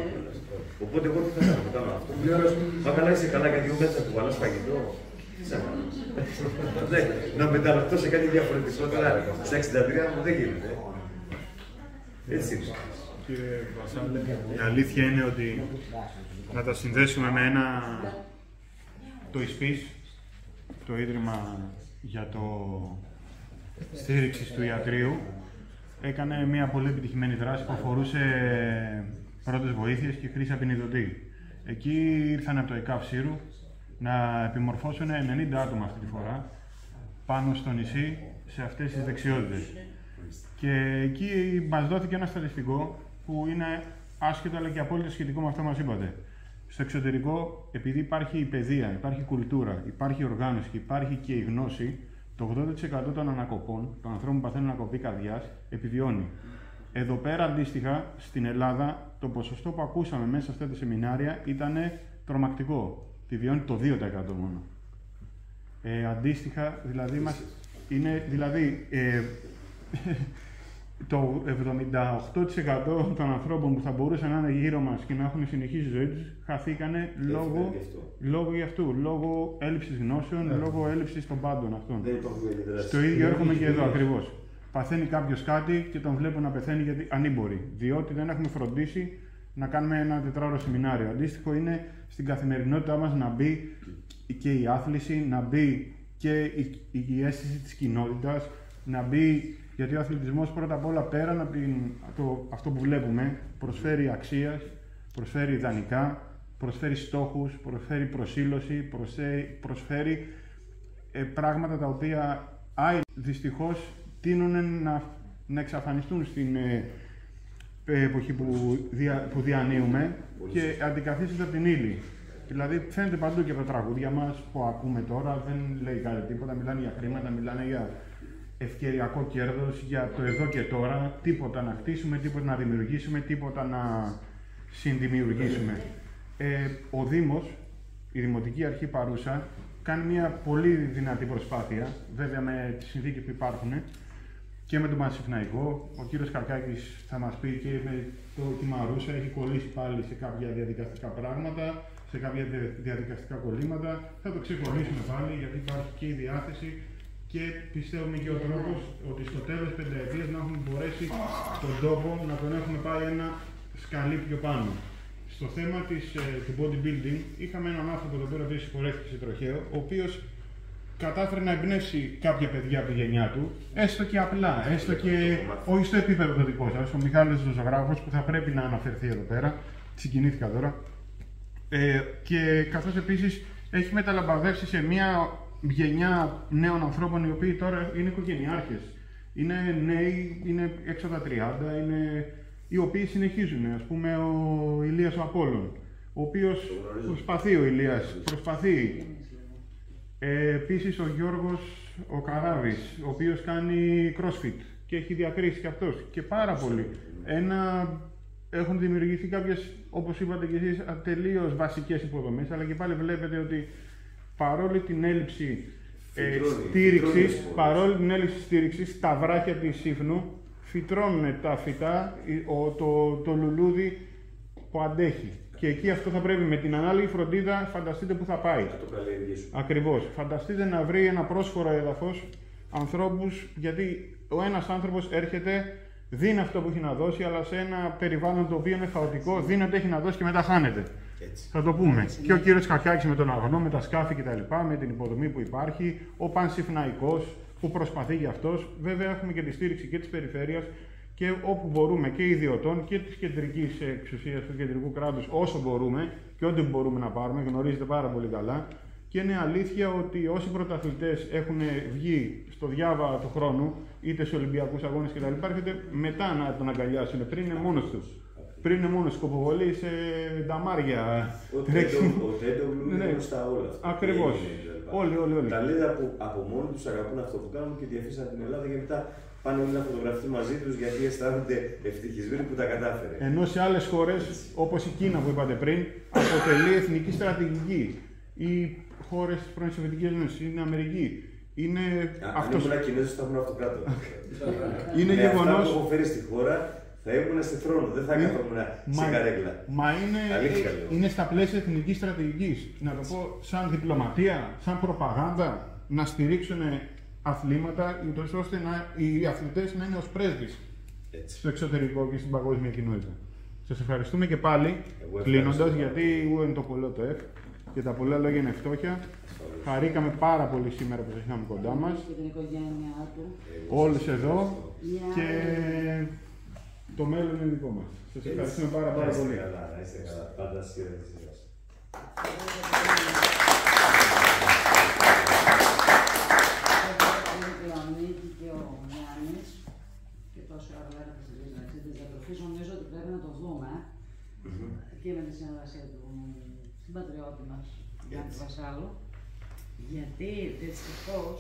Οπότε εγώ τι θα κάνω αυτό. Μα καλά είσαι καλά γιατί εγώ δεν θα του βάλω φαγητό. Να μεταλλαχτώ σε κάτι διαφορετικό τώρα. Στα 63 μου δεν γίνεται. Έτσι είναι. Κύριε Βασάλε, η αλήθεια είναι ότι να τα συνδέσουμε με το ΙΣΠΙΣ, το Ίδρυμα για το στήριξη του ιατρείου, έκανε μια πολύ επιτυχημένη δράση που αφορούσε πρώτες βοήθειες και χρήση απεινιδωτή. Εκεί ήρθαν από το ΕΚΑΒ Σύρου να επιμορφώσουν 90 άτομα αυτή τη φορά πάνω στο νησί σε αυτές τις δεξιότητες. Και εκεί μας δόθηκε ένα στατιστικό που είναι άσχετο αλλά και απόλυτα σχετικό με αυτό που μας είπατε. Στο εξωτερικό, επειδή υπάρχει η παιδεία, υπάρχει η κουλτούρα, υπάρχει η οργάνωση και υπάρχει και η γνώση, το 80% των ανακοπών, των ανθρώπων που παθαίνουν ανακοπή καρδιάς, επιβιώνει. Εδώ πέρα, αντίστοιχα, στην Ελλάδα, το ποσοστό που ακούσαμε μέσα σε αυτά τα σεμινάρια ήταν τρομακτικό. Επιβιώνει το 2% μόνο. Αντίστοιχα, το 78% των ανθρώπων που θα μπορούσαν να είναι γύρω μας και να έχουν συνεχίσει τη ζωή τους, χαθήκανε λόγω αυτού, λόγω έλλειψης γνώσεων, λόγω έλλειψης των πάντων αυτών. Στο ίδιο έρχομαι και εδώ ακριβώς. Παθαίνει κάποιος κάτι και τον βλέπω να πεθαίνει γιατί ανήμποροι, διότι δεν έχουμε φροντίσει να κάνουμε ένα 4ωρο σεμινάριο. Αντίστοιχο είναι στην καθημερινότητά μας να μπει και η άθληση, να μπει και η αίσθηση της κοινότητας, να μπει. Γιατί ο αθλητισμός πρώτα απ' όλα πέραν από αυτό που βλέπουμε προσφέρει αξίας, προσφέρει ιδανικά, προσφέρει στόχους, προσφέρει προσήλωση, προσφέρει πράγματα τα οποία δυστυχώς τείνουν να εξαφανιστούν στην εποχή που διανύουμε και αντικαθίσταται από την ύλη. Δηλαδή φαίνεται παντού και από τα τραγούδια μας που ακούμε τώρα, δεν λέει κάτι τίποτα, μιλάνε για χρήματα, μιλάνε για ευκαιριακό κέρδος, για το εδώ και τώρα, τίποτα να χτίσουμε, τίποτα να δημιουργήσουμε, τίποτα να συνδημιουργήσουμε. Ο Δήμος, η Δημοτική Αρχή παρούσα, κάνει μια πολύ δυνατή προσπάθεια, βέβαια με τις συνθήκες που υπάρχουν, και με τον Πανσυφναϊκό. Ο κύριος Καρκάκης θα μας πει και με το Κιμαρούσα έχει κολλήσει πάλι σε κάποια διαδικαστικά πράγματα, σε κάποια διαδικαστικά κολλήματα. Θα το ξεχωρίσουμε πάλι γιατί υπάρχει και η διάθεση και πιστεύουμε και ο τρόπος ότι στο τέλος πενταετίας να έχουμε μπορέσει τον τόπο να τον έχουμε πάει ένα σκαλί πιο πάνω. Στο θέμα του bodybuilding είχαμε έναν άνθρωπο εδώ πέρα που συγχωρέθηκε σε τροχαίο, ο οποίος κατάφερε να εμπνεύσει κάποια παιδιά από τη γενιά του, έστω και απλά, έστω και όχι στο επίπεδο το δικό σας, ο Μιχάλης ο ζωγράφος που θα πρέπει να αναφερθεί εδώ πέρα, συγκινήθηκα τώρα, και καθώς επίσης έχει μεταλαμπαδεύσει σε μια γενιά νέων ανθρώπων οι οποίοι τώρα είναι οικογενειάρχες, είναι νέοι, είναι έξω από τα 30, οι οποίοι συνεχίζουν, ας πούμε ο Ηλίας ο Απόλλων, ο οποίος προσπαθεί, ο Ηλίας προσπαθεί. Επίσης ο Γιώργος ο Καράβης, ο οποίος κάνει crossfit και έχει διακρίσει και αυτός και πάρα πολύ. Έχουν δημιουργηθεί κάποιες, όπως είπατε και εσείς, τελείως βασικές υποδομές, αλλά και πάλι βλέπετε ότι παρόλη την έλλειψη στήριξης, τα βράχια της Σύφνου φυτρώνουν τα φυτά, το λουλούδι που αντέχει. Και εκεί αυτό θα πρέπει με την ανάλογη φροντίδα, φανταστείτε που θα πάει. Ακριβώς. Φανταστείτε να βρει ένα πρόσφορο έδαφος, ανθρώπους, γιατί ο ένας άνθρωπος έρχεται, δίνει αυτό που έχει να δώσει, αλλά σε ένα περιβάλλον το οποίο είναι χαοτικό, δίνει ό,τι έχει να δώσει και μετά χάνεται. Έτσι. Θα το πούμε. Και ο κύριος Κακιάκης με τον αγωνό, με τα σκάφη κτλ., με την υποδομή που υπάρχει, ο Πανσυφναϊκός που προσπαθεί για αυτός. Βέβαια έχουμε και τη στήριξη και της περιφέρειας και όπου μπορούμε και ιδιωτών και της κεντρικής εξουσίας του κεντρικού κράτους όσο μπορούμε και ό,τι μπορούμε να πάρουμε, γνωρίζετε πάρα πολύ καλά. Και είναι αλήθεια ότι όσοι πρωταθλητές έχουν βγει στο διάβα του χρόνου, είτε σε Ολυμπιακούς αγώνες κτλ., έρχεται μετά να τον αγκαλιάσουν. Πριν είναι μόνος τους. Πριν είναι μόνος σκοποβολή σε νταμάρια. Ο Τέντογλου είναι μπροστά όλα. Ακριβώς. Όλοι. Τα λέτε από μόνοι τους αγαπούν αυτό που κάνουν και διαφύσαν την Ελλάδα και μετά πάνε όλοι να φωτογραφιστούν μαζί τους γιατί αισθάνονται ευτυχισμένοι που τα κατάφερε. Ενώ σε άλλες χώρες, όπως η Κίνα που είπατε πριν, αποτελεί εθνική στρατηγική. Οι χώρες της πρώην Σοβιετικής Ένωσης, στην Αμερική, Είναι Αν ήμουν Κινέζος θα ήμουν αυτοκράτορα. Είναι γεγονός. Αυτά που έχω φέρει στη χώρα θα ήμουν σε θρόνο, δεν θα καθόμουν σε καρέκλα. Μα είναι στα πλαίσια εθνικής στρατηγικής. Να το πω σαν διπλωματία, σαν προπαγάνδα, να στηρίξουν αθλήματα, ούτως ώστε οι αθλητές να είναι ως πρέσβεις στο εξωτερικό και στην παγκόσμια κοινότητα. Σας ευχαριστούμε και πάλι, κλείνοντας, γιατί είναι το πολλό το εφ και τα πολλά λόγια είναι φτώχεια. Χαρήκαμε πάρα πολύ σήμερα που σας είχαμε κοντά μας. Και την οικογένειά του. Όλους εδώ και το μέλλον είναι δικό μας. Σας ευχαριστούμε πάρα πολύ. Είστε καλά, πάντα σειρά. Και ο Γιάννης και τόσο άλλα της διατροφής, νομίζω ότι πρέπει να το δούμε και με τη συνεργασία του συμπατριώτη μας, Γιάννη Βασάλου, γιατί δυστυχώς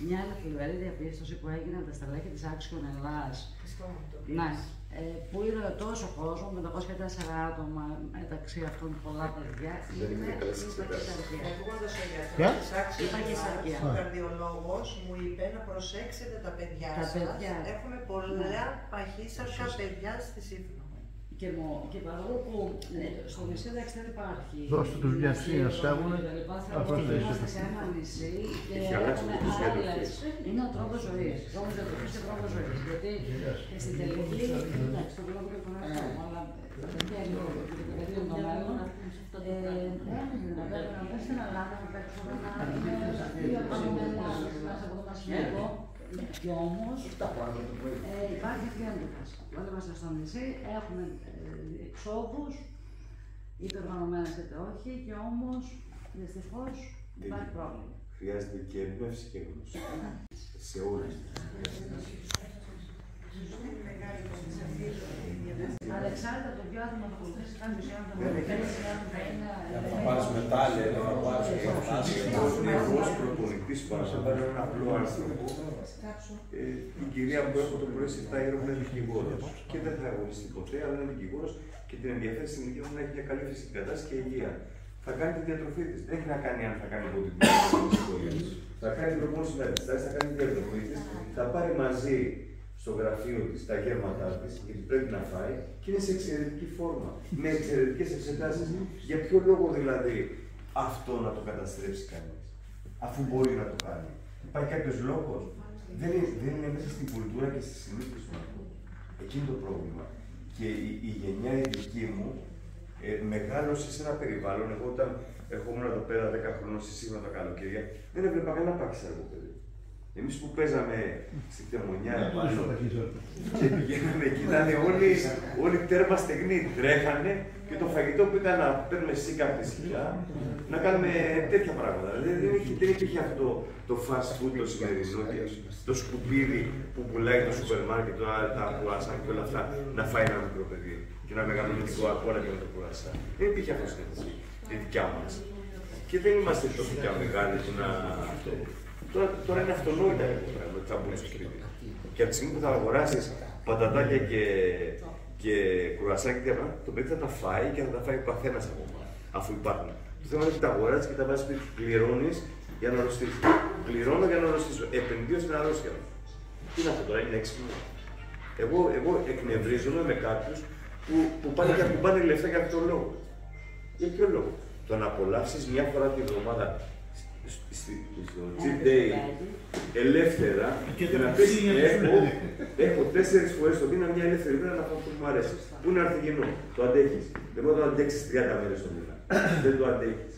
μια άλλη θλιβερή διαπίστωση που έγινε από τα στελέχη της Action Ελλάς, που είδε τόσο κόσμο, 504 άτομα μεταξύ αυτών πολλά παιδιά, είναι πειθαρχία. Εγώ όντως ο γιατρός της Action, ο καρδιολόγος, μου είπε να προσέξετε τα παιδιά σας. Έχουμε πολλά παχύσαρκα παιδιά στη Σύφνο. Και παρόλο που στο νησί δεν υπάρχει. Δώστε τους βιαστείς να στάγουνε. Είμαστε σε ένα νησί και έχουμε άλλες. Είναι ο τρόπος ζωής. Τρόπος διατροφής και τρόπος ζωής. Γιατί στην τελική, εντάξει, το βλέπω και τον εαυτό, αλλά τα παιδιά είναι το μέλλον. Έχουμε τη δυνατότητα να στην Ελλάδα να παίξουμε ένα δύο παγωμένες μέσα από το Μασχέκο. Και όμως υπάρχει αυτή η αντίφαση. Όταν είμαστε στο νησί έχουμε εξόδους, είτε οργανωμένες είτε όχι, και όμως δυστυχώς υπάρχει πρόβλημα. Χρειάζεται και έμπνευση και γνώση. Σε όλες. Ανεξάρτητα από το ποιο άτομο θα ακολουθήσει κάποιο ή αν θα βοηθήσει, αν θα είναι. Θα πάρεις μετάλλια, θα πάρεις Εγώ ως προπονητής παραπάνω ένα απλό άνθρωπο. Η κυρία που έχω το πρωί σε 7 έρωτα είναι δικηγόρος. Και δεν θα αγωνιστεί ποτέ, αλλά είναι δικηγόρος και την ενδιαφέρει στην ηλικία να έχει μια καλή φυσική κατάσταση και υγεία. Θα κάνει τη διατροφή της. Δεν έχει να κάνει αν θα κάνει ποτέ την σχολεία της. Θα κάνει την προπόνηση με της, θα κάνει τη διατροφή της, θα πάρει μαζί στο γραφείο της τα γεύματά της, γιατί πρέπει να φάει και είναι σε εξαιρετική φόρμα, με εξαιρετικές εξετάσεις. Για ποιο λόγο δηλαδή αυτό να το καταστρέψει κανείς, αφού μπορεί να το κάνει? Υπάρχει κάποιος λόγος? Δεν είναι μέσα στην κουλτούρα και στις συνήθειες του ανθρώπου. Εκεί είναι το πρόβλημα. Και η γενιά η δική μου μεγάλωσε σε ένα περιβάλλον. Εγώ όταν ερχόμουν εδώ πέρα 10 χρόνια στη Σύμβρα τα καλοκαίρια, δεν έβλεπα κανένα παχυσαρκό παιδί. Εμείς που παίζαμε στη Θεμονιά επάνω και πηγαίναμε εκεί, ήταν όλοι τέρμα στεγνοί, τρέχανε και το φαγητό που ήταν να παίρνουμε σίκα από τη σκιά, να κάνουμε τέτοια πράγματα. Δεν υπήρχε αυτό το fast food, το σημερινό, το σκουπίδι που πουλάει το σούπερ μάρκετ, τα κουρασάν και όλα αυτά, να φάει ένα μικρό παιδί και να μεγαλώνει την κοακόλα και με το κουρασάν. Δεν υπήρχε αυτό στην δικιά μας. Και δεν είμαστε τόσο πια μεγάλοι που να. Τώρα είναι αυτονόητα το τσαμπούνι στο σπίτι. Και από τη στιγμή που θα αγοράσεις πατατάκια και κουρασάκια και τέτοια, το παιδί θα τα φάει και θα τα φάει ο καθένας ακόμα, αφού υπάρχουν. Το θέμα είναι ότι τα αγοράσεις και τα βάζεις σπίτι, πληρώνεις για να αρρωστήσεις. Πληρώνω για να αρρωστήσω. Επενδύω στην αρρώστια μου. Τι είναι αυτό τώρα, είναι έξυπνο? Εγώ εκνευρίζομαι με κάποιους που πάνε και ακουμπάνε λεφτά για αυτόν τον λόγο. Για ποιο λόγο? Το να απολαύσεις μια φορά την εβδομάδα στο cheat day ελεύθερα και να πεις έχω 4 φορές το μήνα μια ελεύθερη μέρα να φάω αυτό που μου αρέσει. Πού είναι αρθιγενό, το αντέχεις. Δεν μπορεί να το αντέξεις 30 μέρες το μήνα. Δεν το αντέχεις.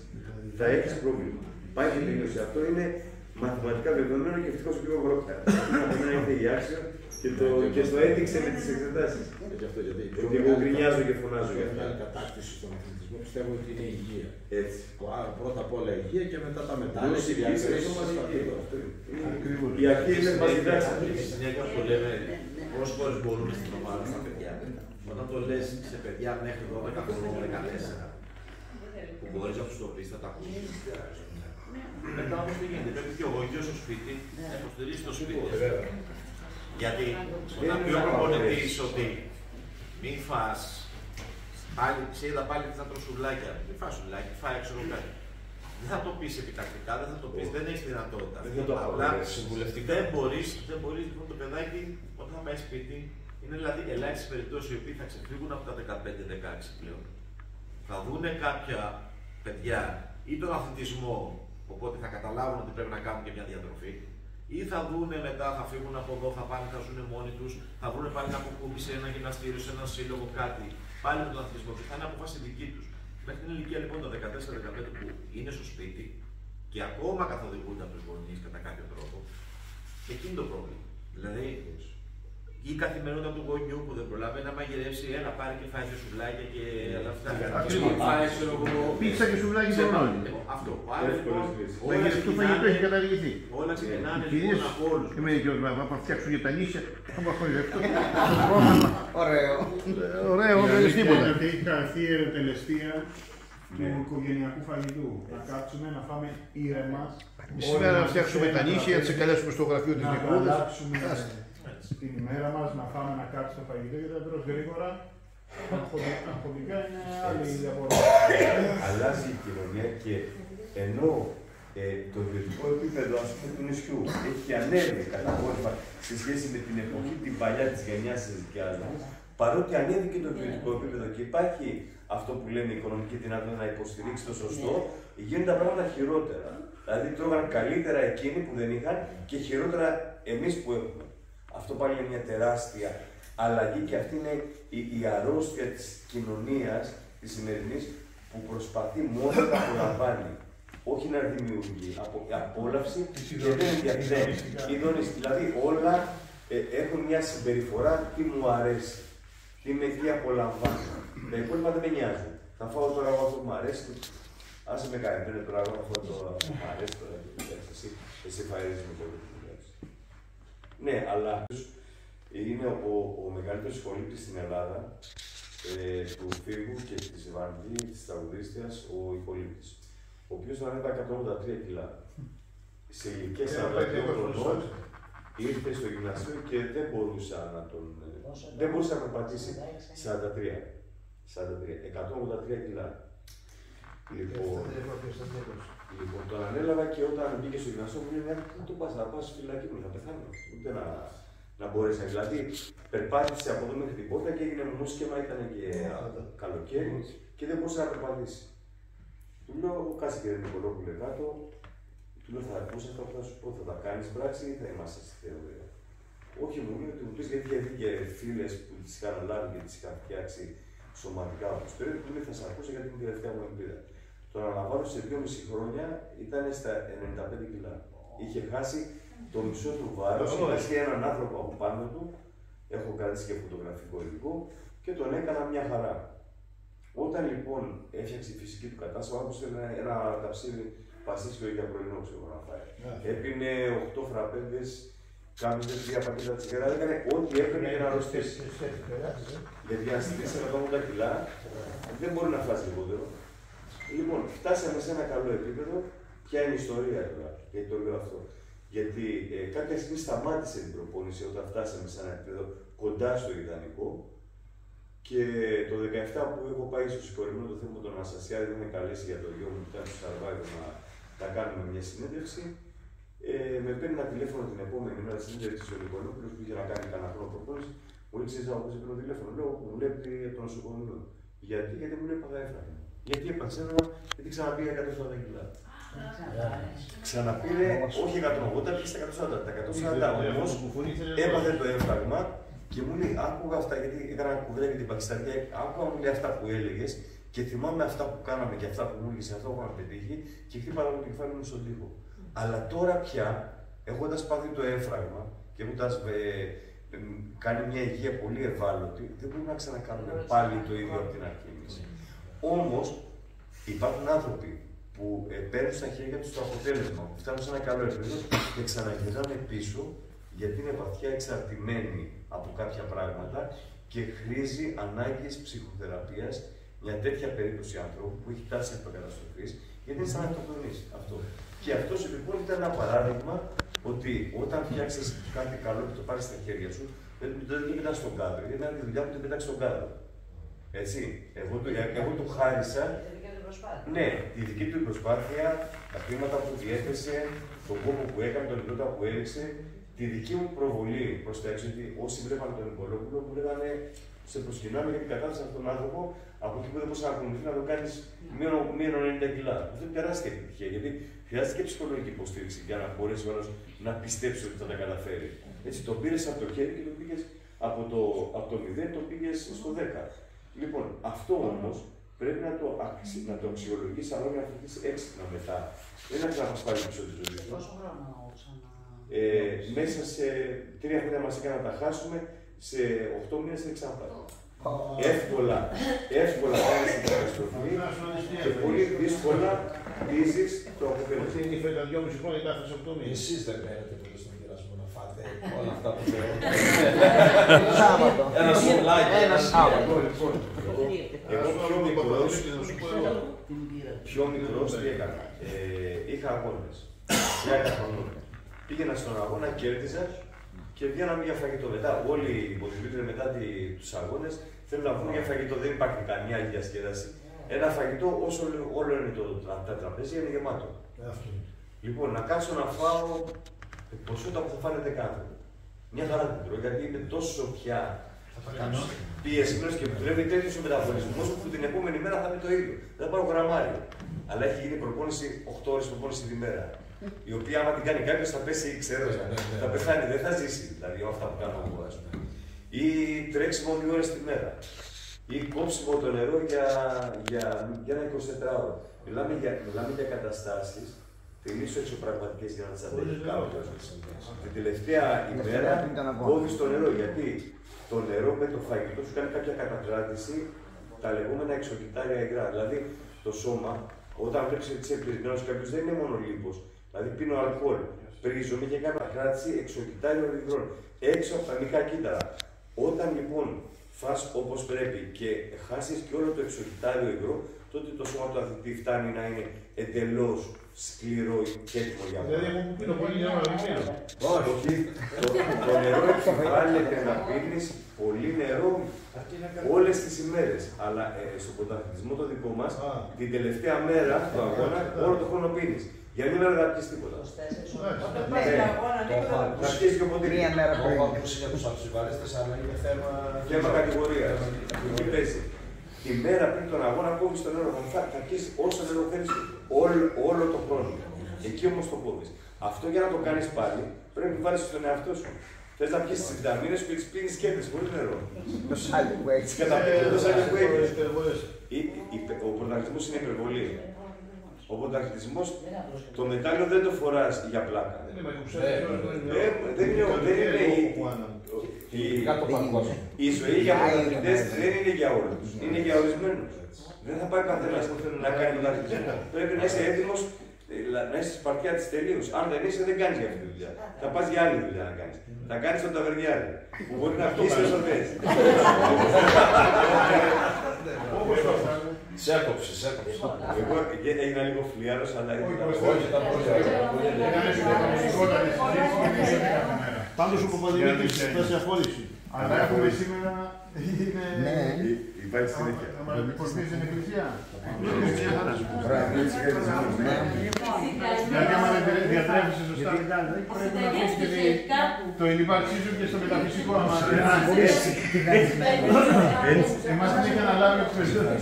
Θα έχεις πρόβλημα. Πάει και τελείωσε. Αυτό είναι μαθηματικά δεδομένο και ευτυχώς ο κ. Βρόκτα. Από μένα ήρθε η άξιο και το έδειξε με τις εξετάσεις. Γιατί εγώ γκρινιάζω και φωνάζω για αυτό. Η κατάκτηση στον αθλητισμό πιστεύω ότι είναι η υγεία. Έτσι. Πρώτα απ' όλα η υγεία και μετά τα μετάλλια. Η αρχή είναι μας διδάξει. Συνέχεια που λέμε πόσες φορές μπορούμε στην ομάδα στα παιδιά. Όταν το λες σε παιδιά μέχρι 12 χρονών, 14, που μπορείς να τους το πεις, θα τα ακούσεις. Μετά όμως τι γίνεται, πρέπει και ο γονιός στο σπίτι να υποστηρίζει το σπίτι. Γιατί όταν πει ο προπονητής ότι μην φας, πάλι, ξέρετε πάλι θα τρως σουβλάκια, μην φας σουβλάκι, φάει ξέρω κάτι. Δεν θα το πεις επιτακτικά, δεν θα το πεις, δεν έχεις δυνατότητα. Δεν το Απλά συμβουλευτικά. δεν μπορείς λοιπόν το παιδάκι όταν θα πάει σπίτι, είναι δηλαδή ελάχιστες περιπτώσεις οι οποίοι θα ξεφύγουν από τα 15-16 πλέον. Θα δούνε κάποια παιδιά ή τον αθλητισμό, οπότε θα καταλάβουν ότι πρέπει να κάνουν και μια διατροφή, ή θα δούνε μετά, θα φύγουν από εδώ, θα πάνε, θα ζουν μόνοι τους, θα βρουν πάλι να αποκούμπη σε ένα γυμναστήριο, σε ένα σύλλογο, κάτι. Πάλι με τον αθλητισμό και θα είναι απόφαση δική τους. Μέχρι την ηλικία λοιπόν των 14-15 που είναι στο σπίτι και ακόμα καθοδηγούνται από τους γονείς κατά κάποιο τρόπο, εκεί είναι το πρόβλημα. Δηλαδή, η καθημερινότητα του γονιού που δεν προλαβαίνει να μαγειρεύσει, ένα πάρει και φάει και σουβλάκια και όλα αυτά. Πίτσα και σουβλάκια δεν όλοι. Αυτό. Το φαγητό έχει καταργηθεί. Όλα ξεκινάνε λοιπόν από όλους. Είμαι δικαιός να φτιάξω για τα νύσια. Θα μου αυτό. Ωραίο. Ωραίο, δεν είναι τίποτα. Ότι έχει χαθεί η ερωτελεστία του οικογενειακού φαγητού. Να κάτσουμε, να φάμε ήρεμα. Σήμερα να φτιάξουμε τα νύσια, να τις καλέσουμε στο γραφείο της Νικόδας. Να αλλάξουμε την ημέρα μας, να φάμε να κάτσει το φαγητό και θα τρως γρήγορα. Αγχωτικά είναι άλλη διαφορά. Αλλάζει η κοινωνία και ενώ το βιωτικό επίπεδο του νησιού έχει ανέβει καταπόλυμα σε σχέση με την εποχή την παλιά της γενιάς της δικιάς μας, παρότι ανέβηκε το βιωτικό επίπεδο και υπάρχει αυτό που λέμε η οικονομική δυνατότητα να υποστηρίξει το σωστό, γίνονται τα πράγματα χειρότερα. Δηλαδή τρώγαν καλύτερα εκείνοι που δεν είχαν και χειρότερα εμείς που έχουμε. Αυτό πάλι είναι μια τεράστια αλλαγή και αυτή είναι η αρρώστια της κοινωνίας της σημερινής που προσπαθεί μόνο να απολαμβάνει. Όχι να δημιουργεί απόλαυση και δεν ενδιαφέρει. Δηλαδή όλα έχουν μια συμπεριφορά τι μου αρέσει, τι απολαμβάνω. Τα υπόλοιπα δεν με νοιάζουν. Θα φάω τώρα αυτό που μου αρέσει. Άσε με κάνει, δεν είναι τώρα εγώ αυτό το μου αρέσει τώρα. Εσύ φαΐζεις με το ναι, αλλά είναι ο μεγαλύτερος σχολήτης στην Ελλάδα του Φίβου και της Βανδί, της τραγουδίστριας, ο Ιππολίτης, ο οποίος ήταν 183 κιλά. Σε ηλικία 42 χρονών ήρθε στο γυμναστήριο και δεν μπορούσε να περπατήσει 43. 183 κιλά. Λοιπόν, τον ανέλαβα και όταν μπήκε στο γυμναστήριο μου λέει: «Δεν το πας να πας στη φυλακή μου, θα πεθάνω». Ούτε να μπορέσει. Δηλαδή, περπάτησε από εδώ μέχρι την πόρτα και έγινε μουσκέμα, ήταν και καλοκαίρι και δεν μπορούσε να περπατήσει. Του λέω: «Κάτσε και δεν είναι κολό που λέει κάτω». Του λέω: «Θα ακούσει αυτά που θα σου πω, θα τα κάνεις πράξη ή θα είμαστε στη θεωρία». Όχι, μου λέει ότι μου πεις γιατί είχε και φίλες που τις είχαν λάβει και τις είχαν φτιάξει σωματικά από τους περίπου, του λέει: «Θα σε ακούσω γιατί είναι η τελευταία μου εμπειρία». Τον αναβάλω σε 2,5 χρόνια, ήταν στα 95 κιλά. Είχε χάσει το μισό του βάρος, είχε έναν άνθρωπο από πάνω του, έχω κρατήσει και φωτογραφικό υλικό και τον έκανα μια χαρά. Όταν λοιπόν έφτιαξε η φυσική του κατάσταση, ο άνθρωπος θέλει ένα ταψίδι παστίτσιο για πρωινό, ξέρω να φάει. Έπινε 8 φραπέδες, κάμιζε 3 πακέτα τσιγάρα, έκανε ό,τι έπαιρνε για να αρρωστήσει. Γιατί αν στηρίξει 180 κιλά, δεν μπορεί να φάσει λιγότερο. Λοιπόν, φτάσαμε σε ένα καλό επίπεδο. Ποια είναι η ιστορία τώρα, γιατί το λέω αυτό. Γιατί κάποια στιγμή σταμάτησε την προπόνηση όταν φτάσαμε σε ένα επίπεδο κοντά στο ιδανικό. Και το 17 που έχω πάει στο συγχωρημένο το θέμα των Αναστασιάδη, με καλέσει για το γιο μου που ήταν στο Σαρβάδιο να κάνουμε μια συνέντευξη. Με παίρνει ένα τηλέφωνο την επόμενη μέρα τη συνέντευξη ο Νικολόπουλος που είχε να κάνει κανένα χρόνο προπόνηση. Μου λέει: «Ξέρεις από πού το τηλέφωνο?» Λέω: «Μου λέει από το νοσοκομείο». Γιατί μου λέει: «Παγά έφραγα». Γιατί έπαθα γιατί ξαναπήγα 140 κιλά. Ξαναπήρε όχι 180, πήγε στα 140. Τα 140 όμως έπαθε το έφραγμα και μου λέει: «Άκουγα αυτά», γιατί έκανα κουβέντα για την Πακιστανία. Άκουγα μου λέει αυτά που έλεγες και θυμάμαι αυτά που κάναμε και αυτά που μου έλεγες, αυτά που είχαμε πετύχει και χτύπαγα το κεφάλι μου στον τοίχο. Αλλά τώρα πια, έχοντας πάθει το έφραγμα και έχοντας κάνει μια υγεία πολύ ευάλωτη, δεν μπορούμε να ξανακάνουμε πάλι το ίδιο από την αρχή. Όμως υπάρχουν άνθρωποι που παίρνουν στα χέρια τους το αποτέλεσμα, που φτάνουν σε ένα καλό επίπεδο και ξαναγυρνάνε πίσω γιατί είναι βαθιά εξαρτημένοι από κάποια πράγματα και χρήζει ανάγκες ψυχοθεραπείας μια τέτοια περίπτωση ανθρώπου που έχει τάση αυτοκαταστροφής, γιατί είναι σαν να αυτοκτονείς αυτό. Και αυτό λοιπόν ήταν ένα παράδειγμα ότι όταν φτιάξεις κάτι καλό και το πάρεις στα χέρια σου, δεν το πετάς στον κάδρο, γιατί είναι τη δουλειά που την πετάξει στον κάδρο. Έτσι, εγώ του χάρισα προσπάθεια. Ναι, τη δική του προσπάθεια, τα χρήματα που διέθεσε, τον κόπο που έκανε, τον ιδρώτα που έριξε, τη δική μου προβολή προς τα έξω. Γιατί όσοι βλέπαν τον Νικολόπουλο μου λέγανε σε προσκυνάμε γιατί κατάθεσα αυτόν τον άνθρωπο από εκεί που δεν μπορούσε να ακολουθεί να το κάνει μείον 90 κιλά. Αυτό είναι τεράστια επιτυχία γιατί χρειάζεται και ψυχολογική υποστήριξη για να μπορέσει ο άλλος να πιστέψει ότι θα τα καταφέρει. Έτσι το πήρε από το χέρι και το πήγε από το 0 το πήγε στο 10. Λοιπόν, αυτό όμως πρέπει να το αξιολογήσει αλλά να φερθεί έξυπνα μετά. Δεν είναι να πάρει πίσω τη ζωή του. Πόσο χρόνο ξανά. Μέσα σε 3 χρόνια μας έκανε να τα χάσουμε, σε 8 μήνες είναι ξαναπάρει. Εύκολα πάνε στην καταστροφή και πολύ δύσκολα πείζεις το αποφέρεις. Είναι η φέτα 2,5 χρόνια κάθε 8 μήνες. Εσείς δεν πέρατε πολύ στον πειρασμό να φάτε όλα αυτά που θέλετε. Σάββατο. Ένα σουλάκι. Ένα Σάββατο. Εγώ πιο μικρός τι έκανα. Είχα αγώνες. 10 χρονών. Πήγαινα στον αγώνα, κέρδιζα και βγαίναμε για φαγητό. Μετά, όλοι οι bodybuilders μετά τους αγώνες θέλουν να βγουν για φαγητό. Δεν υπάρχει καμία άλλη διασκέδαση. Ένα φαγητό, όσο όλο είναι τα τραπέζια, είναι γεμάτο. Λοιπόν, να κάτσω να φάω ποσότητα που θα φάνε 10 άνθρωποι. Μια χαρά την τρώω, γιατί είμαι τόσο πια πιεσμένος και δουλεύει τέτοιος ο μεταβολισμός που την επόμενη μέρα θα είναι το ίδιο. Δεν θα πάρω γραμμάριο. Αλλά έχει γίνει προπόνηση 8 ώρες προπόνηση τη μέρα. Η οποία, άμα την κάνει κάποιος, θα πέσει, ξέρω, θα πεθάνει, δεν θα ζήσει. Δηλαδή, αυτά που κάνω εγώ, ας πούμε. Ή τρέξιμο 2 ώρες τη μέρα. Ή κόψιμο το νερό για ένα 24ωρο. Μιλάμε για καταστάσεις τελείως εξωπραγματικές για να τις αντέχει κάποιος. Την τελευταία ημέρα κόβεις το νερό. Γιατί το νερό με το φαγητό σου κάνει κάποια κατακράτηση, τα λεγόμενα εξοκυτάρια υγρά. Δηλαδή, το σώμα, όταν βλέπει ότι είσαι πλησμένος κάποιος, δεν είναι μόνο λίπος. Δηλαδή, πίνω αλκοόλ, πρίζομαι και κάνω κατακράτηση εξοκυτάριων υγρών. Έξω από τα μυϊκά κύτταρα. Όταν λοιπόν φας όπως πρέπει και χάσεις και όλο το εξοκυτάριο υγρό, τότε το σώμα του αθλητή φτάνει να είναι εντελώς σκληρό και έτοιμο για μένα. Δηλαδή, εγώ που πίνω πολύ νερό, δεν πίνω. Όχι, το νερό επιβάλλεται να πίνεις πολύ νερό όλες τις ημέρες. Αλλά στον πρωταθλητισμό το δικό μας, την τελευταία μέρα του αγώνα, όλο το χρόνο πίνεις. Για μια μέρα δεν θα πιεις τίποτα. Θα πιεις και ποτέ. Μία μέρα Το έχω ακούσει για τους αψιβαρίστες, αλλά είναι θέμα κατηγορία. Τι παίζει. Τη μέρα πριν τον αγώνα κόβεις το νερό. Θα πιεις όσο νερό θέλεις όλο το χρόνο. Εκεί όμως το κόβεις. Αυτό για να το κάνεις πάλι πρέπει να βάλεις στον εαυτό σου. Θες να πιεις τις βιταμίνες και τις πίνεις σκέτες χωρίς νερό. Το σάλι που έχεις. Το σάλι που έχεις. Ο πρωταθλητισμός είναι υπερβολή. Ο πρωταθλητισμός, το μετάλλιο δεν το φοράς για πλάκα. Δεν είναι η ζωή για πρωταθλητές δεν είναι για όλους. Είναι για ορισμένους. Δεν θα πάει καθένας να κάνει πρωταθλητισμό. Πρέπει να είσαι έτοιμος, να είσαι στη σπαρτιά της τελείως. Αν δεν είσαι, δεν κάνεις για αυτή τη δουλειά. Θα πας για άλλη δουλειά να κάνεις. Θα κάνεις τον ταβερνιάρη, που μπορεί να βγεις όσο θες. Σε έκοψε. Εγώ έγινα λίγο φλιάρος, αλλά Όχι, ήταν πολύ Πάντως ο Παπαδημήτρης θα σε αφόληση. Αλλά έχουμε σήμερα. υπάρχει συνέχεια. Υποστήριζε την εκκλησία. Γιατί άμα δεν διατρέφεσαι σωστά, πρέπει να πεις και το ενυπάρξή σου και στο μεταφυσικό άμα εμάς δεν είχε αναλάβει το περισσότερο.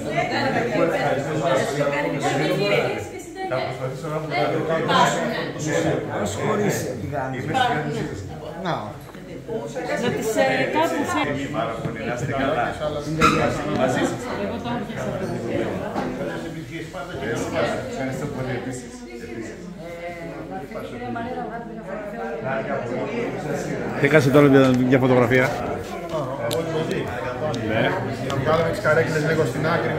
Θα προσπαθήσω να Να. Να τις κάπου σε... Πάρα πολύ, να είστε καλά. Μαζί σας. Εγώ το έπιασα. Ευχαριστώ πολύ επίσης. Τι κάνεις τώρα για φωτογραφία. Ναι. Να βγάλουμε τις καρέκλες λίγο στην άκρη.